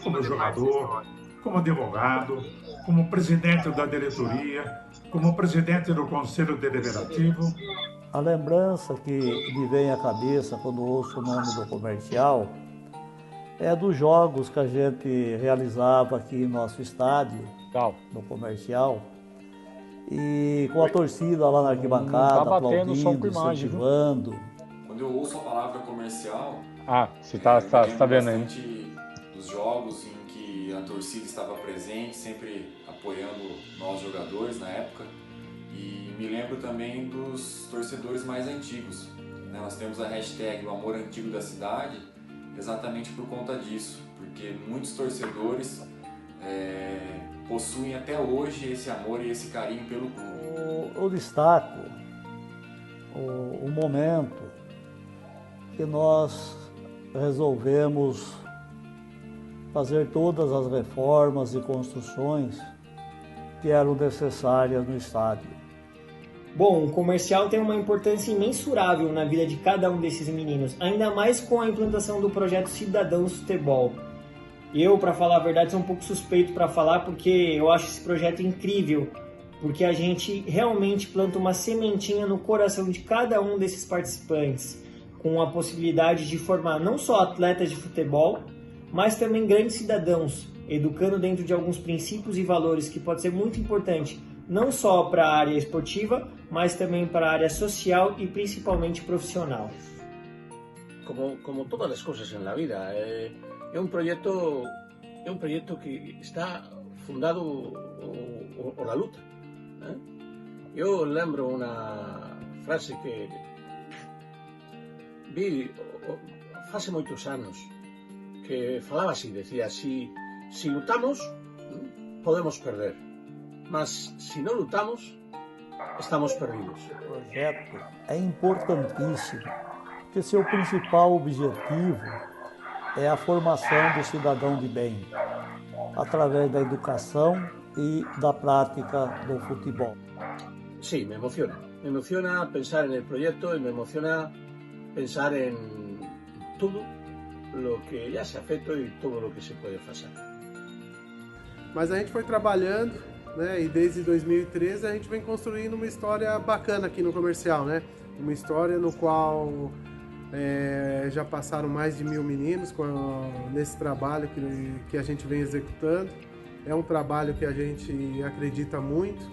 como jogador, como advogado, como presidente da diretoria, como presidente do Conselho Deliberativo. A lembrança que me vem à cabeça quando ouço o nome do comercial é dos jogos que a gente realizava aqui no nosso estádio, no comercial, e com a torcida lá na arquibancada, aplaudindo, incentivando. Quando eu ouço a palavra comercial, você tá vendo aí, né? Dos jogos em que a torcida estava presente, sempre apoiando nós jogadores na época, e me lembro também dos torcedores mais antigos. Nós temos a hashtag O Amor Antigo da Cidade, exatamente por conta disso, porque muitos torcedores possuem até hoje esse amor e esse carinho pelo clube. Eu destaco o momento que nós resolvemos fazer todas as reformas e construções que eram necessárias no estádio. Bom, o comercial tem uma importância imensurável na vida de cada um desses meninos, ainda mais com a implantação do projeto Cidadãos Futebol. Eu, para falar a verdade, sou um pouco suspeito para falar, porque eu acho esse projeto incrível, porque a gente realmente planta uma sementinha no coração de cada um desses participantes, com a possibilidade de formar não só atletas de futebol, mas também grandes cidadãos, educando dentro de alguns princípios e valores que pode ser muito importante, não só para a área esportiva, mas também para a área social e principalmente profissional. Como todas as coisas na vida, é um projeto que está fundado na luta. Eu lembro uma frase que vi faz muitos anos, que falava assim, decía, si lutamos, podemos perder, mas se não lutamos, estamos perdidos. O projeto é importantíssimo, porque seu principal objetivo é a formação do cidadão de bem, através da educação e da prática do futebol. Sim, me emociona pensar no projeto e me emociona pensar em tudo o que já se ha feito e tudo o que se pode fazer. Mas a gente foi trabalhando, né, e desde 2013 a gente vem construindo uma história bacana aqui no comercial, né? Uma história no qual já passaram mais de 1000 meninos nesse trabalho que a gente vem executando. É um trabalho que a gente acredita muito.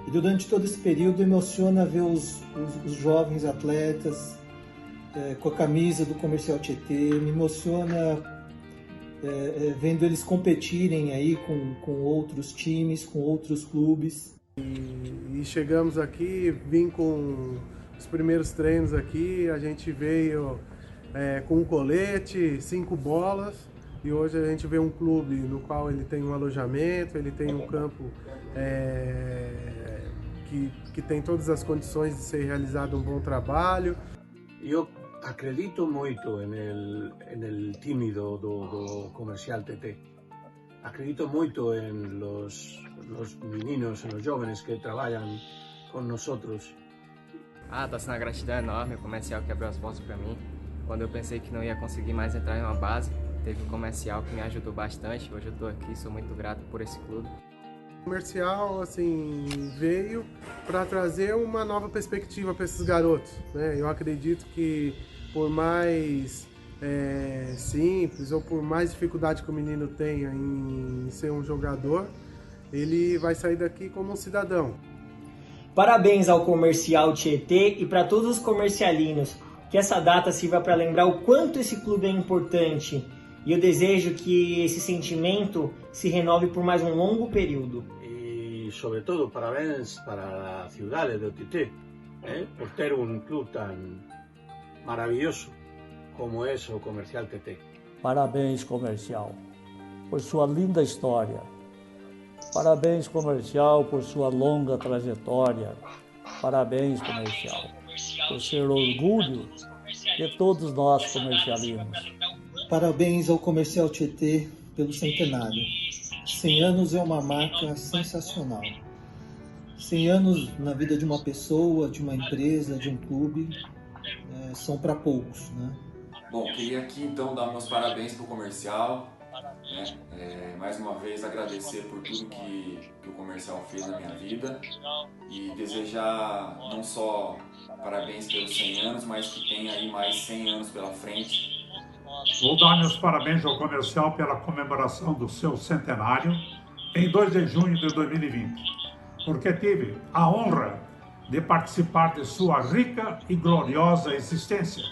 E durante todo esse período emociona ver os jovens atletas com a camisa do Comercial Tietê, me emociona vendo eles competirem aí com outros times, com outros clubes. E chegamos aqui, vim com os primeiros treinos aqui, a gente veio com um colete, 5 bolas, e hoje a gente vê um clube no qual ele tem um alojamento, ele tem um campo que tem todas as condições de ser realizado um bom trabalho. Eu acredito muito no time do Comercial TT. Acredito muito nos meninos, nos jovens que trabalham com nós. Tá sendo uma gratidão enorme, o comercial que abriu as portas para mim. Quando eu pensei que não ia conseguir mais entrar em uma base, teve um comercial que me ajudou bastante. Hoje eu estou aqui, sou muito grato por esse clube. O comercial veio para trazer uma nova perspectiva para esses garotos, né? Eu acredito que por mais simples ou por mais dificuldade que o menino tenha em ser um jogador, ele vai sair daqui como um cidadão. Parabéns ao Comercial Tietê e para todos os comercialinos. Que essa data sirva para lembrar o quanto esse clube é importante. E eu desejo que esse sentimento se renove por mais um longo período. E, sobretudo, parabéns para a cidade de Tietê, por ter um clube tão maravilhoso como é o Comercial TT. Parabéns, Comercial, por sua linda história. Parabéns, Comercial, por sua longa trajetória. Parabéns, Comercial, por ser orgulho de todos nós comercialinos. Parabéns ao Comercial Tietê pelo centenário. 100 anos é uma marca sensacional. 100 anos na vida de uma pessoa, de uma empresa, de um clube, são para poucos, né? Bom, queria aqui então dar meus parabéns para o comercial, né? Mais uma vez agradecer por tudo que o comercial fez na minha vida e desejar não só parabéns pelos 100 anos, mas que tenha aí mais 100 anos pela frente. Vou dar meus parabéns ao comercial pela comemoração do seu centenário em 2 de junho de 2020, porque tive a honra de participar de sua rica e gloriosa existência.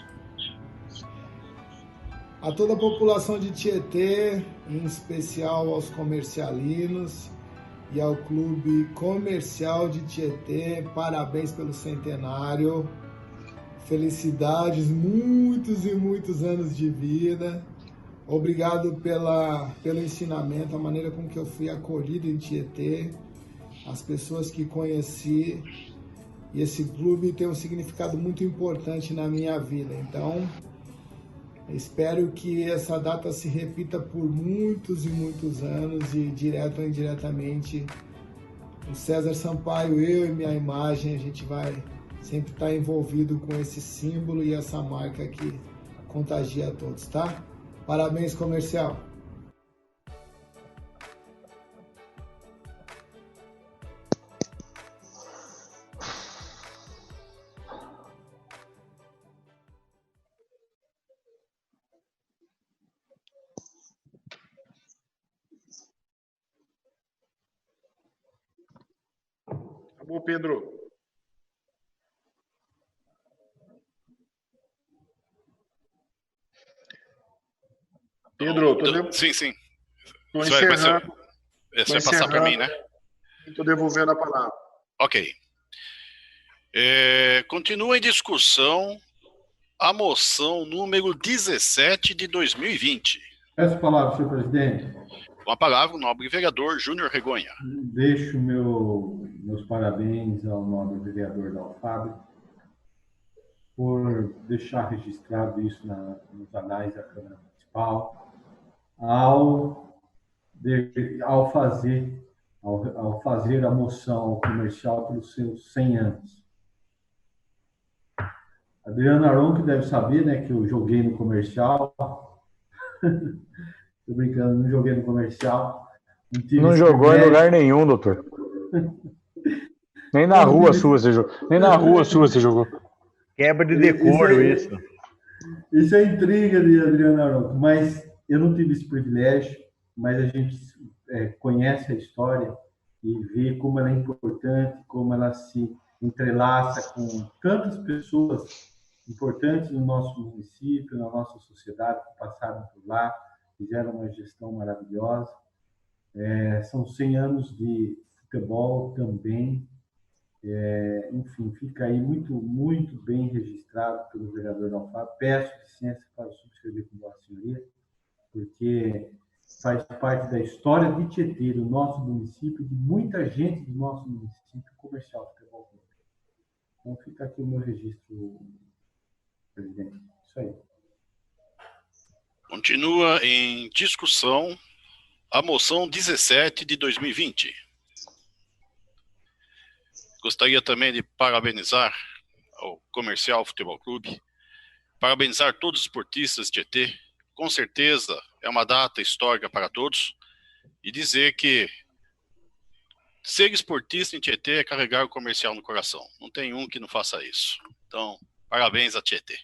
A toda a população de Tietê, em especial aos comercialinos e ao Clube Comercial de Tietê, parabéns pelo centenário. felicidades, muitos e muitos anos de vida. Obrigado pelo ensinamento, a maneira com que eu fui acolhido em Tietê, as pessoas que conheci. E esse clube tem um significado muito importante na minha vida. Então, espero que essa data se repita por muitos e muitos anos e, direto ou indiretamente, o César Sampaio, eu e minha imagem, a gente vai sempre estar envolvido com esse símbolo e essa marca que contagia a todos, tá? Parabéns, comercial! Acabou, Pedro. Pedro, Sim. Estou encerrando. Você vai passar para mim, né? Estou devolvendo a palavra. Ok. Continua em discussão a moção número 17 de 2020. Peço a palavra, senhor presidente. Com a palavra, o nobre vereador Júnior Regonha. Deixo meus parabéns ao nobre vereador da UFAB por deixar registrado isso nos anais da Câmara Municipal, ao fazer a moção comercial pelos seus 100 anos. Adriano Aron, que deve saber, né, que eu joguei no comercial. Tô brincando, não joguei no comercial. Não jogou em lugar nenhum, doutor. Nem na rua sua você jogou. Nem na rua sua você jogou. Quebra de decoro isso. Isso é intriga de Adriano Aron, mas eu não tive esse privilégio, mas a gente conhece a história e vê como ela é importante, como ela se entrelaça com tantas pessoas importantes no nosso município, na nossa sociedade, que passaram por lá, fizeram uma gestão maravilhosa. São 100 anos de futebol também. Enfim, fica aí muito, muito bem registrado pelo vereador da UFAB. Peço licença para subscrever com Vossa Senhoria, porque faz parte da história de Tietê, do nosso município, de muita gente do nosso município, comercial de futebol clube. Então fica aqui o meu registro, presidente. Isso aí. Continua em discussão a moção 17 de 2020. Gostaria também de parabenizar ao Comercial Futebol Clube, parabenizar todos os esportistas de Tietê. Com certeza é uma data histórica para todos, e dizer que ser esportista em Tietê é carregar o comercial no coração. Não tem um que não faça isso. Então, parabéns a Tietê.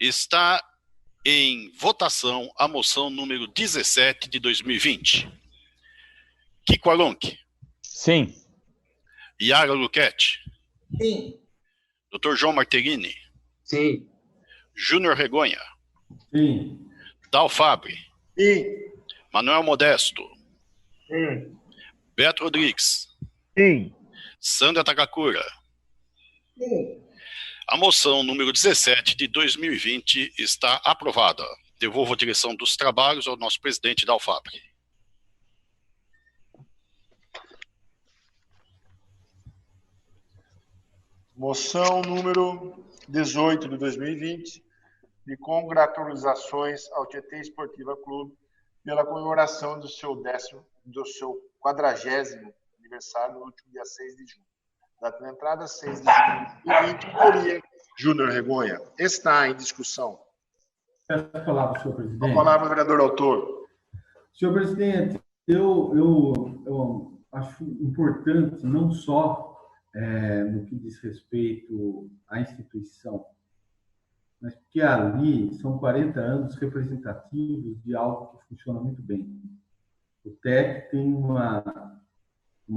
Está em votação a moção número 17 de 2020. Kiko Alonque. Sim. Yara Luquete. Sim. Dr. João Marterini. Sim. Júnior Regonha. Sim. Dal Fabre. Sim. Manuel Modesto. Sim. Beto Rodrigues. Sim. Sandra Takakura. Sim. A moção número 17 de 2020 está aprovada. Devolvo a direção dos trabalhos ao nosso presidente da UFAB. Moção número 18 de 2020, de congratulações ao Tietê Esportiva Clube pela comemoração do seu 40º aniversário no último dia 6 de junho. Data de entrada, 6 de junho de 2020, autoria Júnior Regonha. Está em discussão. Peço a palavra, senhor presidente. A palavra, vereador autor. Senhor presidente, eu acho importante, não só no que diz respeito à instituição, mas porque ali são 40 anos representativos de algo que funciona muito bem. O TEC tem uma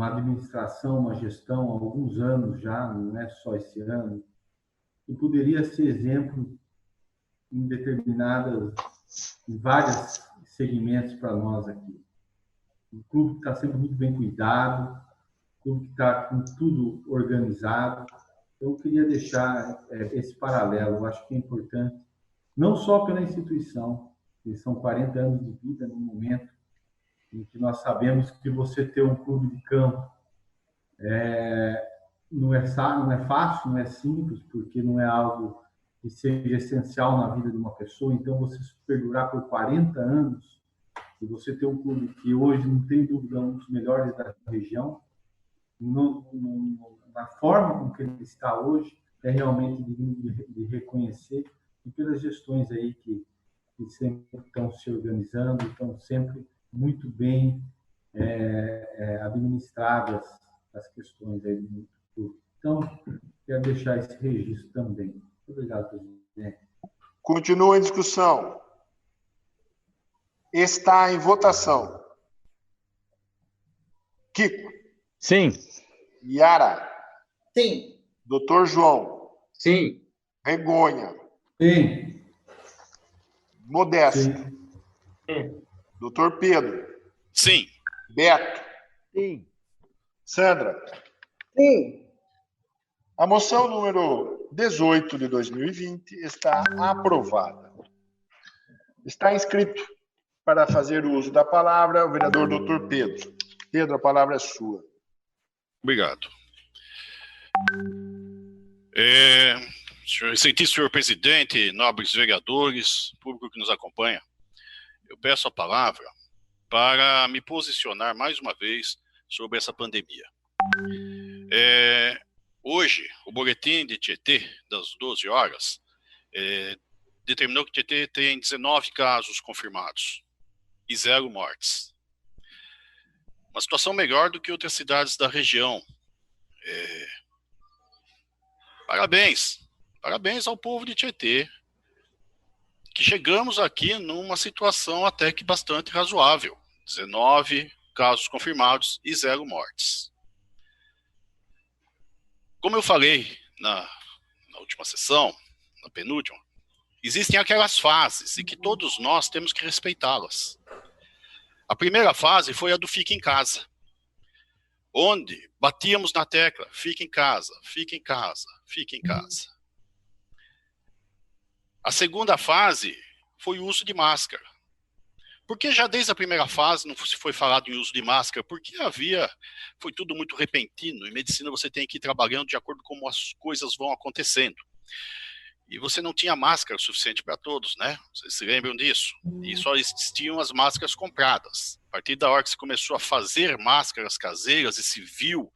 administração, uma gestão há alguns anos já, não é só esse ano, que poderia ser exemplo em vários segmentos para nós aqui. O clube está sendo muito bem cuidado, o clube está com tudo organizado, eu queria deixar esse paralelo. Eu acho que é importante, não só pela instituição, que são 40 anos de vida no momento em que nós sabemos que você ter um clube de campo não é fácil, não é simples, porque não é algo que seja essencial na vida de uma pessoa. Então, você perdurar por 40 anos e você ter um clube que hoje, não tem dúvida, é um dos melhores da região, na forma com que ele está hoje, é realmente digno de reconhecer, e pelas gestões aí que sempre estão se organizando, estão sempre muito bem administradas as questões aí do clube. Então, quero deixar esse registro também. Muito obrigado, presidente. Continua em discussão. Está em votação. Kiko. Sim. Yara. Sim. Doutor João. Sim. Regonha. Sim. Modesto. Sim. Doutor Pedro. Sim. Beto. Sim. Sandra. Sim. A moção número 18 de 2020 está aprovada. Está inscrito para fazer uso da palavra o vereador Dr. Pedro. Pedro, a palavra é sua. Obrigado. Excelentíssimo senhor presidente, nobres vereadores, público que nos acompanha, eu peço a palavra para me posicionar mais uma vez sobre essa pandemia. Hoje, o boletim de Tietê, das 12 horas, determinou que Tietê tem 19 casos confirmados e 0 mortes. Uma situação melhor do que outras cidades da região. Parabéns ao povo de Tietê, que chegamos aqui numa situação até que bastante razoável. 19 casos confirmados e 0 mortes. Como eu falei na última sessão, na penúltima, existem aquelas fases e que todos nós temos que respeitá-las. A primeira fase foi a do fica em casa, onde batíamos na tecla, fica em casa, fica em casa, fica em casa. A segunda fase foi o uso de máscara. Porque já desde a primeira fase não se foi falado em uso de máscara, porque foi tudo muito repentino. Em medicina você tem que ir trabalhando de acordo com como as coisas vão acontecendo. E você não tinha máscara suficiente para todos, né? Vocês se lembram disso? E só existiam as máscaras compradas. A partir da hora que se começou a fazer máscaras caseiras e se viu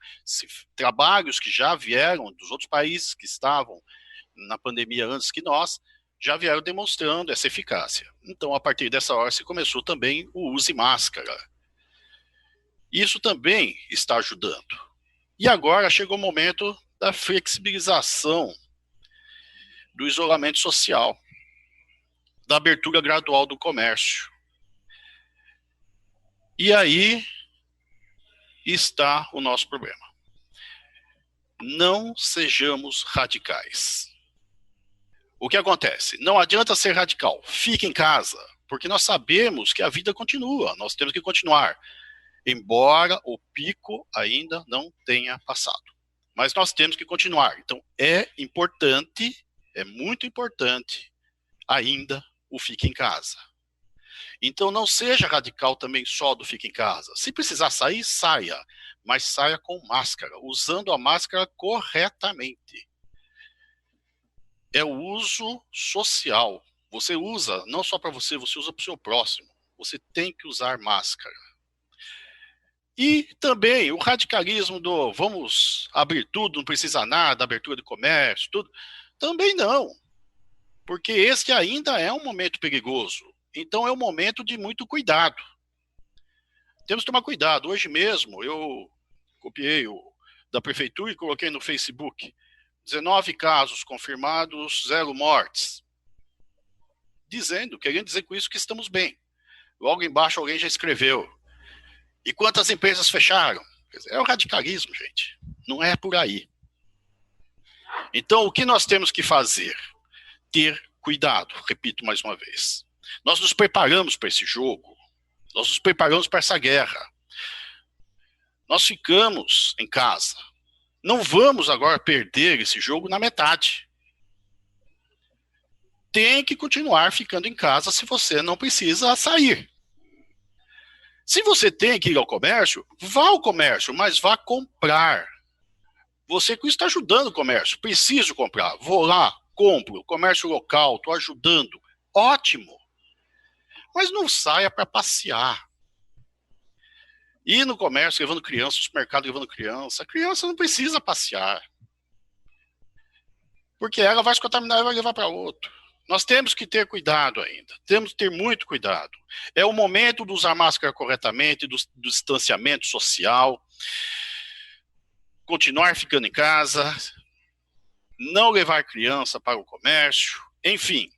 trabalhos que já vieram dos outros países que estavam na pandemia antes que nós, já vieram demonstrando essa eficácia. Então, a partir dessa hora, se começou também o uso de máscara. Isso também está ajudando. E agora chegou o momento da flexibilização do isolamento social, da abertura gradual do comércio. E aí está o nosso problema. Não sejamos radicais. O que acontece? Não adianta ser radical. Fique em casa, porque nós sabemos que a vida continua. Nós temos que continuar, embora o pico ainda não tenha passado. Mas nós temos que continuar. Então, é importante, é muito importante, ainda o fique em casa. Então, não seja radical também só do fique em casa. Se precisar sair, saia. Mas saia com máscara, usando a máscara corretamente. É o uso social. Você usa, não só para você, você usa para o seu próximo. Você tem que usar máscara. E também o radicalismo do vamos abrir tudo, não precisa nada, abertura de comércio, tudo. Também não. Porque este ainda é um momento perigoso. Então é um momento de muito cuidado. Temos que tomar cuidado. Hoje mesmo eu copiei da prefeitura e coloquei no Facebook. 19 casos confirmados, 0 mortes. Querendo dizer com isso que estamos bem. Logo embaixo alguém já escreveu. E quantas empresas fecharam? É o radicalismo, gente. Não é por aí. Então, o que nós temos que fazer? Ter cuidado, repito mais uma vez. Nós nos preparamos para esse jogo. Nós nos preparamos para essa guerra. Nós ficamos em casa. Não vamos agora perder esse jogo na metade. Tem que continuar ficando em casa se você não precisa sair. Se você tem que ir ao comércio, vá ao comércio, mas vá comprar. Você que está ajudando o comércio, preciso comprar, vou lá, compro, comércio local, estou ajudando, ótimo. Mas não saia para passear. Ir no comércio levando criança, no supermercado levando criança, a criança não precisa passear. Porque ela vai se contaminar e vai levar para outro. Nós temos que ter cuidado ainda, temos que ter muito cuidado. É o momento de usar máscara corretamente, do distanciamento social, continuar ficando em casa, não levar criança para o comércio, enfim,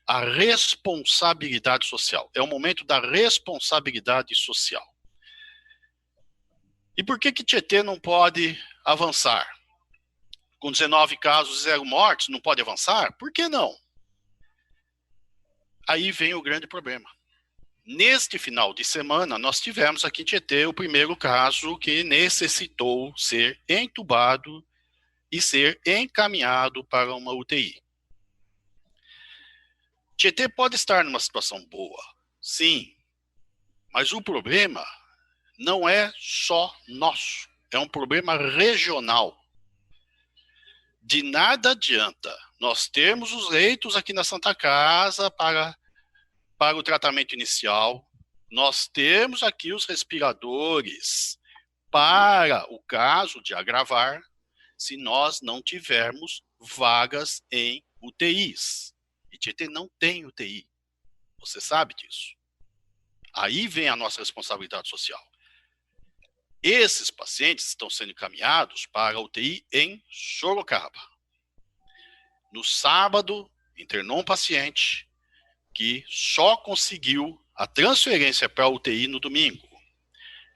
a responsabilidade social. É o momento da responsabilidade social. E por que Tietê não pode avançar? Com 19 casos e 0 mortes, não pode avançar? Por que não? Aí vem o grande problema. Neste final de semana, nós tivemos aqui em Tietê o primeiro caso que necessitou ser entubado e ser encaminhado para uma UTI. Tietê pode estar numa situação boa, sim, mas o problema não é só nosso, é um problema regional. De nada adianta nós termos os leitos aqui na Santa Casa para o tratamento inicial, nós temos aqui os respiradores para o caso de agravar, se nós não tivermos vagas em UTIs. E Tietê não tem UTI, você sabe disso. Aí vem a nossa responsabilidade social. Esses pacientes estão sendo encaminhados para a UTI em Sorocaba. No sábado, internou um paciente que só conseguiu a transferência para a UTI no domingo.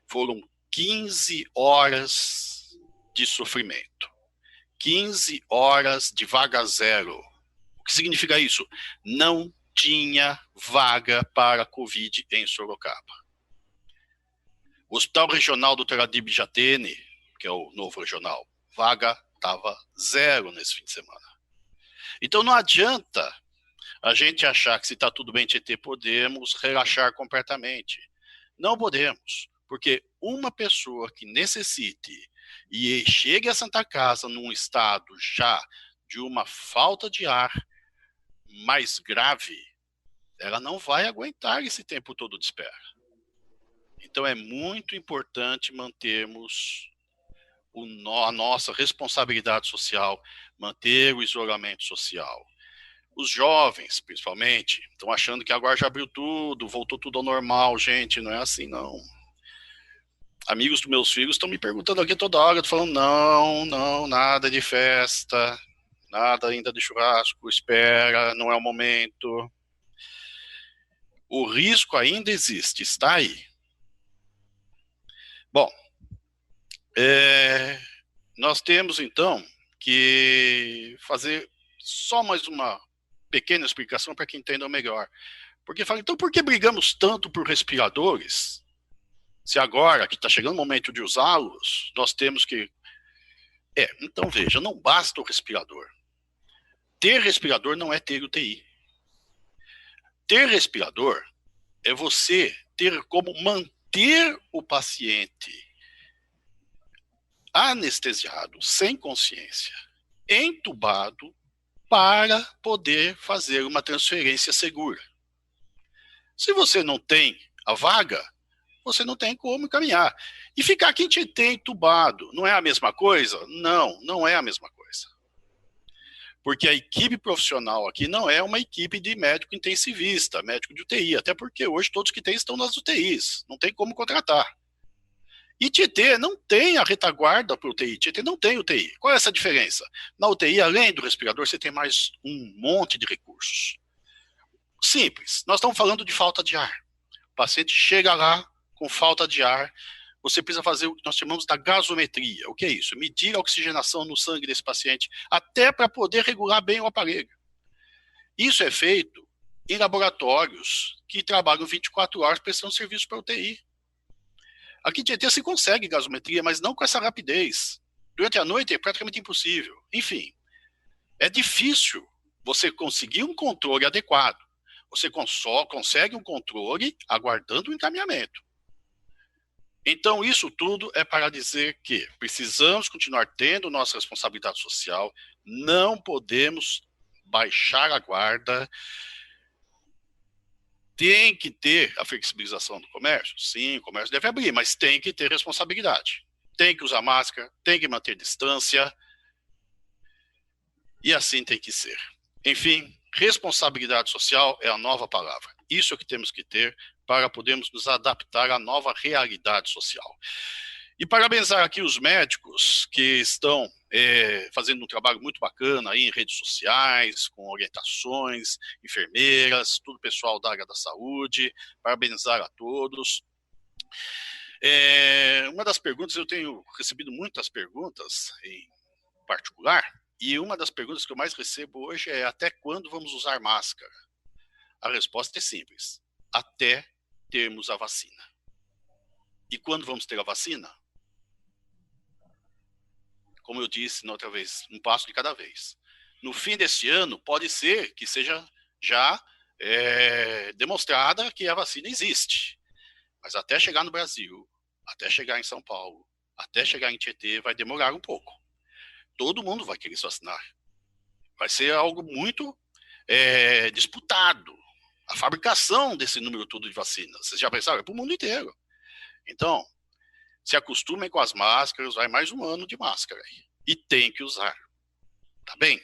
Foram 15 horas de sofrimento. 15 horas de vaga zero. O que significa isso? Não tinha vaga para Covid em Sorocaba. O Hospital Regional do Teradib Jatene, que é o novo regional, vaga estava zero nesse fim de semana. Então não adianta a gente achar que se está tudo bem, Tietê, podemos relaxar completamente. Não podemos, porque uma pessoa que necessite e chegue a Santa Casa num estado já de uma falta de ar mais grave, ela não vai aguentar esse tempo todo de espera. Então é muito importante mantermos a nossa responsabilidade social, manter o isolamento social. Os jovens, principalmente, estão achando que agora já abriu tudo, voltou tudo ao normal. Gente, não é assim, não. Amigos dos meus filhos estão me perguntando aqui toda hora, eu tô falando, não, nada de festa, nada ainda de churrasco, espera, não é o momento. O risco ainda existe, está aí. Bom, nós temos, então, que fazer só mais uma pequena explicação para que entendam melhor. Porque fala, então por que brigamos tanto por respiradores? Se agora, que está chegando o momento de usá-los, nós temos que... então veja, não basta o respirador. Ter respirador não é ter UTI. Ter respirador é você ter como manter o paciente anestesiado, sem consciência, entubado, para poder fazer uma transferência segura. Se você não tem a vaga, você não tem como caminhar. E ficar aqui em Tietê entubado, não é a mesma coisa? Não é a mesma coisa. Porque a equipe profissional aqui não é uma equipe de médico intensivista, médico de UTI, até porque hoje todos que tem estão nas UTIs, não tem como contratar. E Tietê não tem a retaguarda para UTI, Tietê não tem UTI. Qual é essa diferença? Na UTI, além do respirador, você tem mais um monte de recursos. Simples, nós estamos falando de falta de ar. O paciente chega lá com falta de ar, você precisa fazer o que nós chamamos da gasometria. O que é isso? Medir a oxigenação no sangue desse paciente, até para poder regular bem o aparelho. Isso é feito em laboratórios que trabalham 24 horas prestando serviço para UTI. Aqui em Tietê se consegue gasometria, mas não com essa rapidez. Durante a noite é praticamente impossível. Enfim, é difícil você conseguir um controle adequado. Você só consegue um controle aguardando o encaminhamento. Então, isso tudo é para dizer que precisamos continuar tendo nossa responsabilidade social, não podemos baixar a guarda. Tem que ter a flexibilização do comércio? Sim, o comércio deve abrir, mas tem que ter responsabilidade. Tem que usar máscara, tem que manter distância, e assim tem que ser. Enfim, responsabilidade social é a nova palavra. Isso é o que temos que ter para podermos nos adaptar à nova realidade social. E parabenizar aqui os médicos que estão fazendo um trabalho muito bacana aí em redes sociais, com orientações, enfermeiras, todo o pessoal da área da saúde, parabenizar a todos. Uma das perguntas, eu tenho recebido muitas perguntas em particular, e uma das perguntas que eu mais recebo hoje é: até quando vamos usar máscara? A resposta é simples: até termos a vacina. E quando vamos ter a vacina? Como eu disse na outra vez, um passo de cada vez. No fim desse ano, pode ser que seja já demonstrada que a vacina existe. Mas até chegar no Brasil, até chegar em São Paulo, até chegar em Tietê, vai demorar um pouco. Todo mundo vai querer se vacinar. Vai ser algo muito disputado. A fabricação desse número todo de vacinas, vocês já pensaram? É para o mundo inteiro. Então, se acostumem com as máscaras, vai mais um ano de máscara aí. E tem que usar. Tá bem?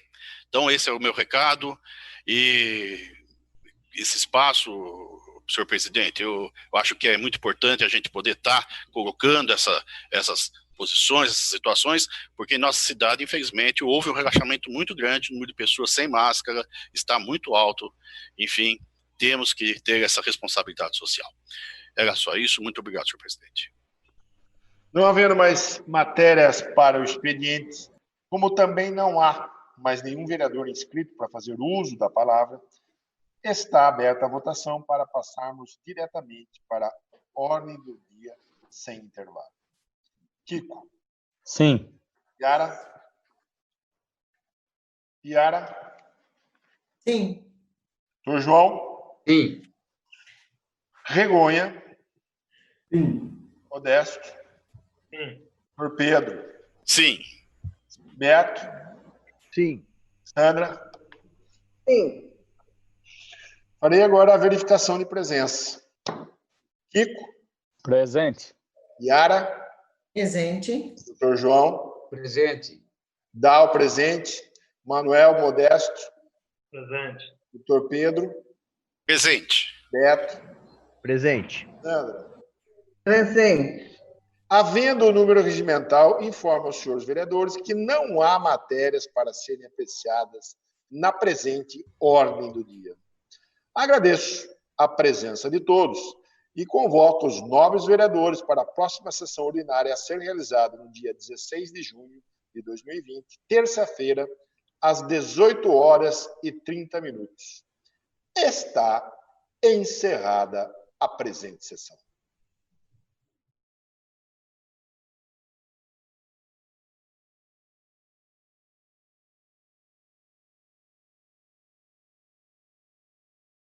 Então, esse é o meu recado. E esse espaço, senhor presidente, eu acho que é muito importante a gente poder estar colocando essas posições, essas situações, porque em nossa cidade, infelizmente, houve um relaxamento muito grande, o número de pessoas sem máscara está muito alto. Enfim, temos que ter essa responsabilidade social. Era só isso. Muito obrigado, senhor presidente. Não havendo mais matérias para o expediente, como também não há mais nenhum vereador inscrito para fazer uso da palavra, está aberta a votação para passarmos diretamente para a ordem do dia sem intervalo. Kiko. Sim. Yara. Yara. Sim. Doutor João. Sim. Regonha. Sim. Modesto. Sim. Doutor Pedro. Sim. Beto. Sim. Sandra. Sim. Farei agora a verificação de presença. Kiko. Presente. Yara. Presente. Doutor João. Presente. Dal, presente. Manuel, Modesto. Presente. Doutor Pedro. Presente. Beto. Presente. Sandra. Presente. Havendo o número regimental, informo aos senhores vereadores que não há matérias para serem apreciadas na presente ordem do dia. Agradeço a presença de todos e convoco os nobres vereadores para a próxima sessão ordinária a ser realizada no dia 16 de junho de 2020, terça-feira, às 18h30. Está encerrada a presente sessão.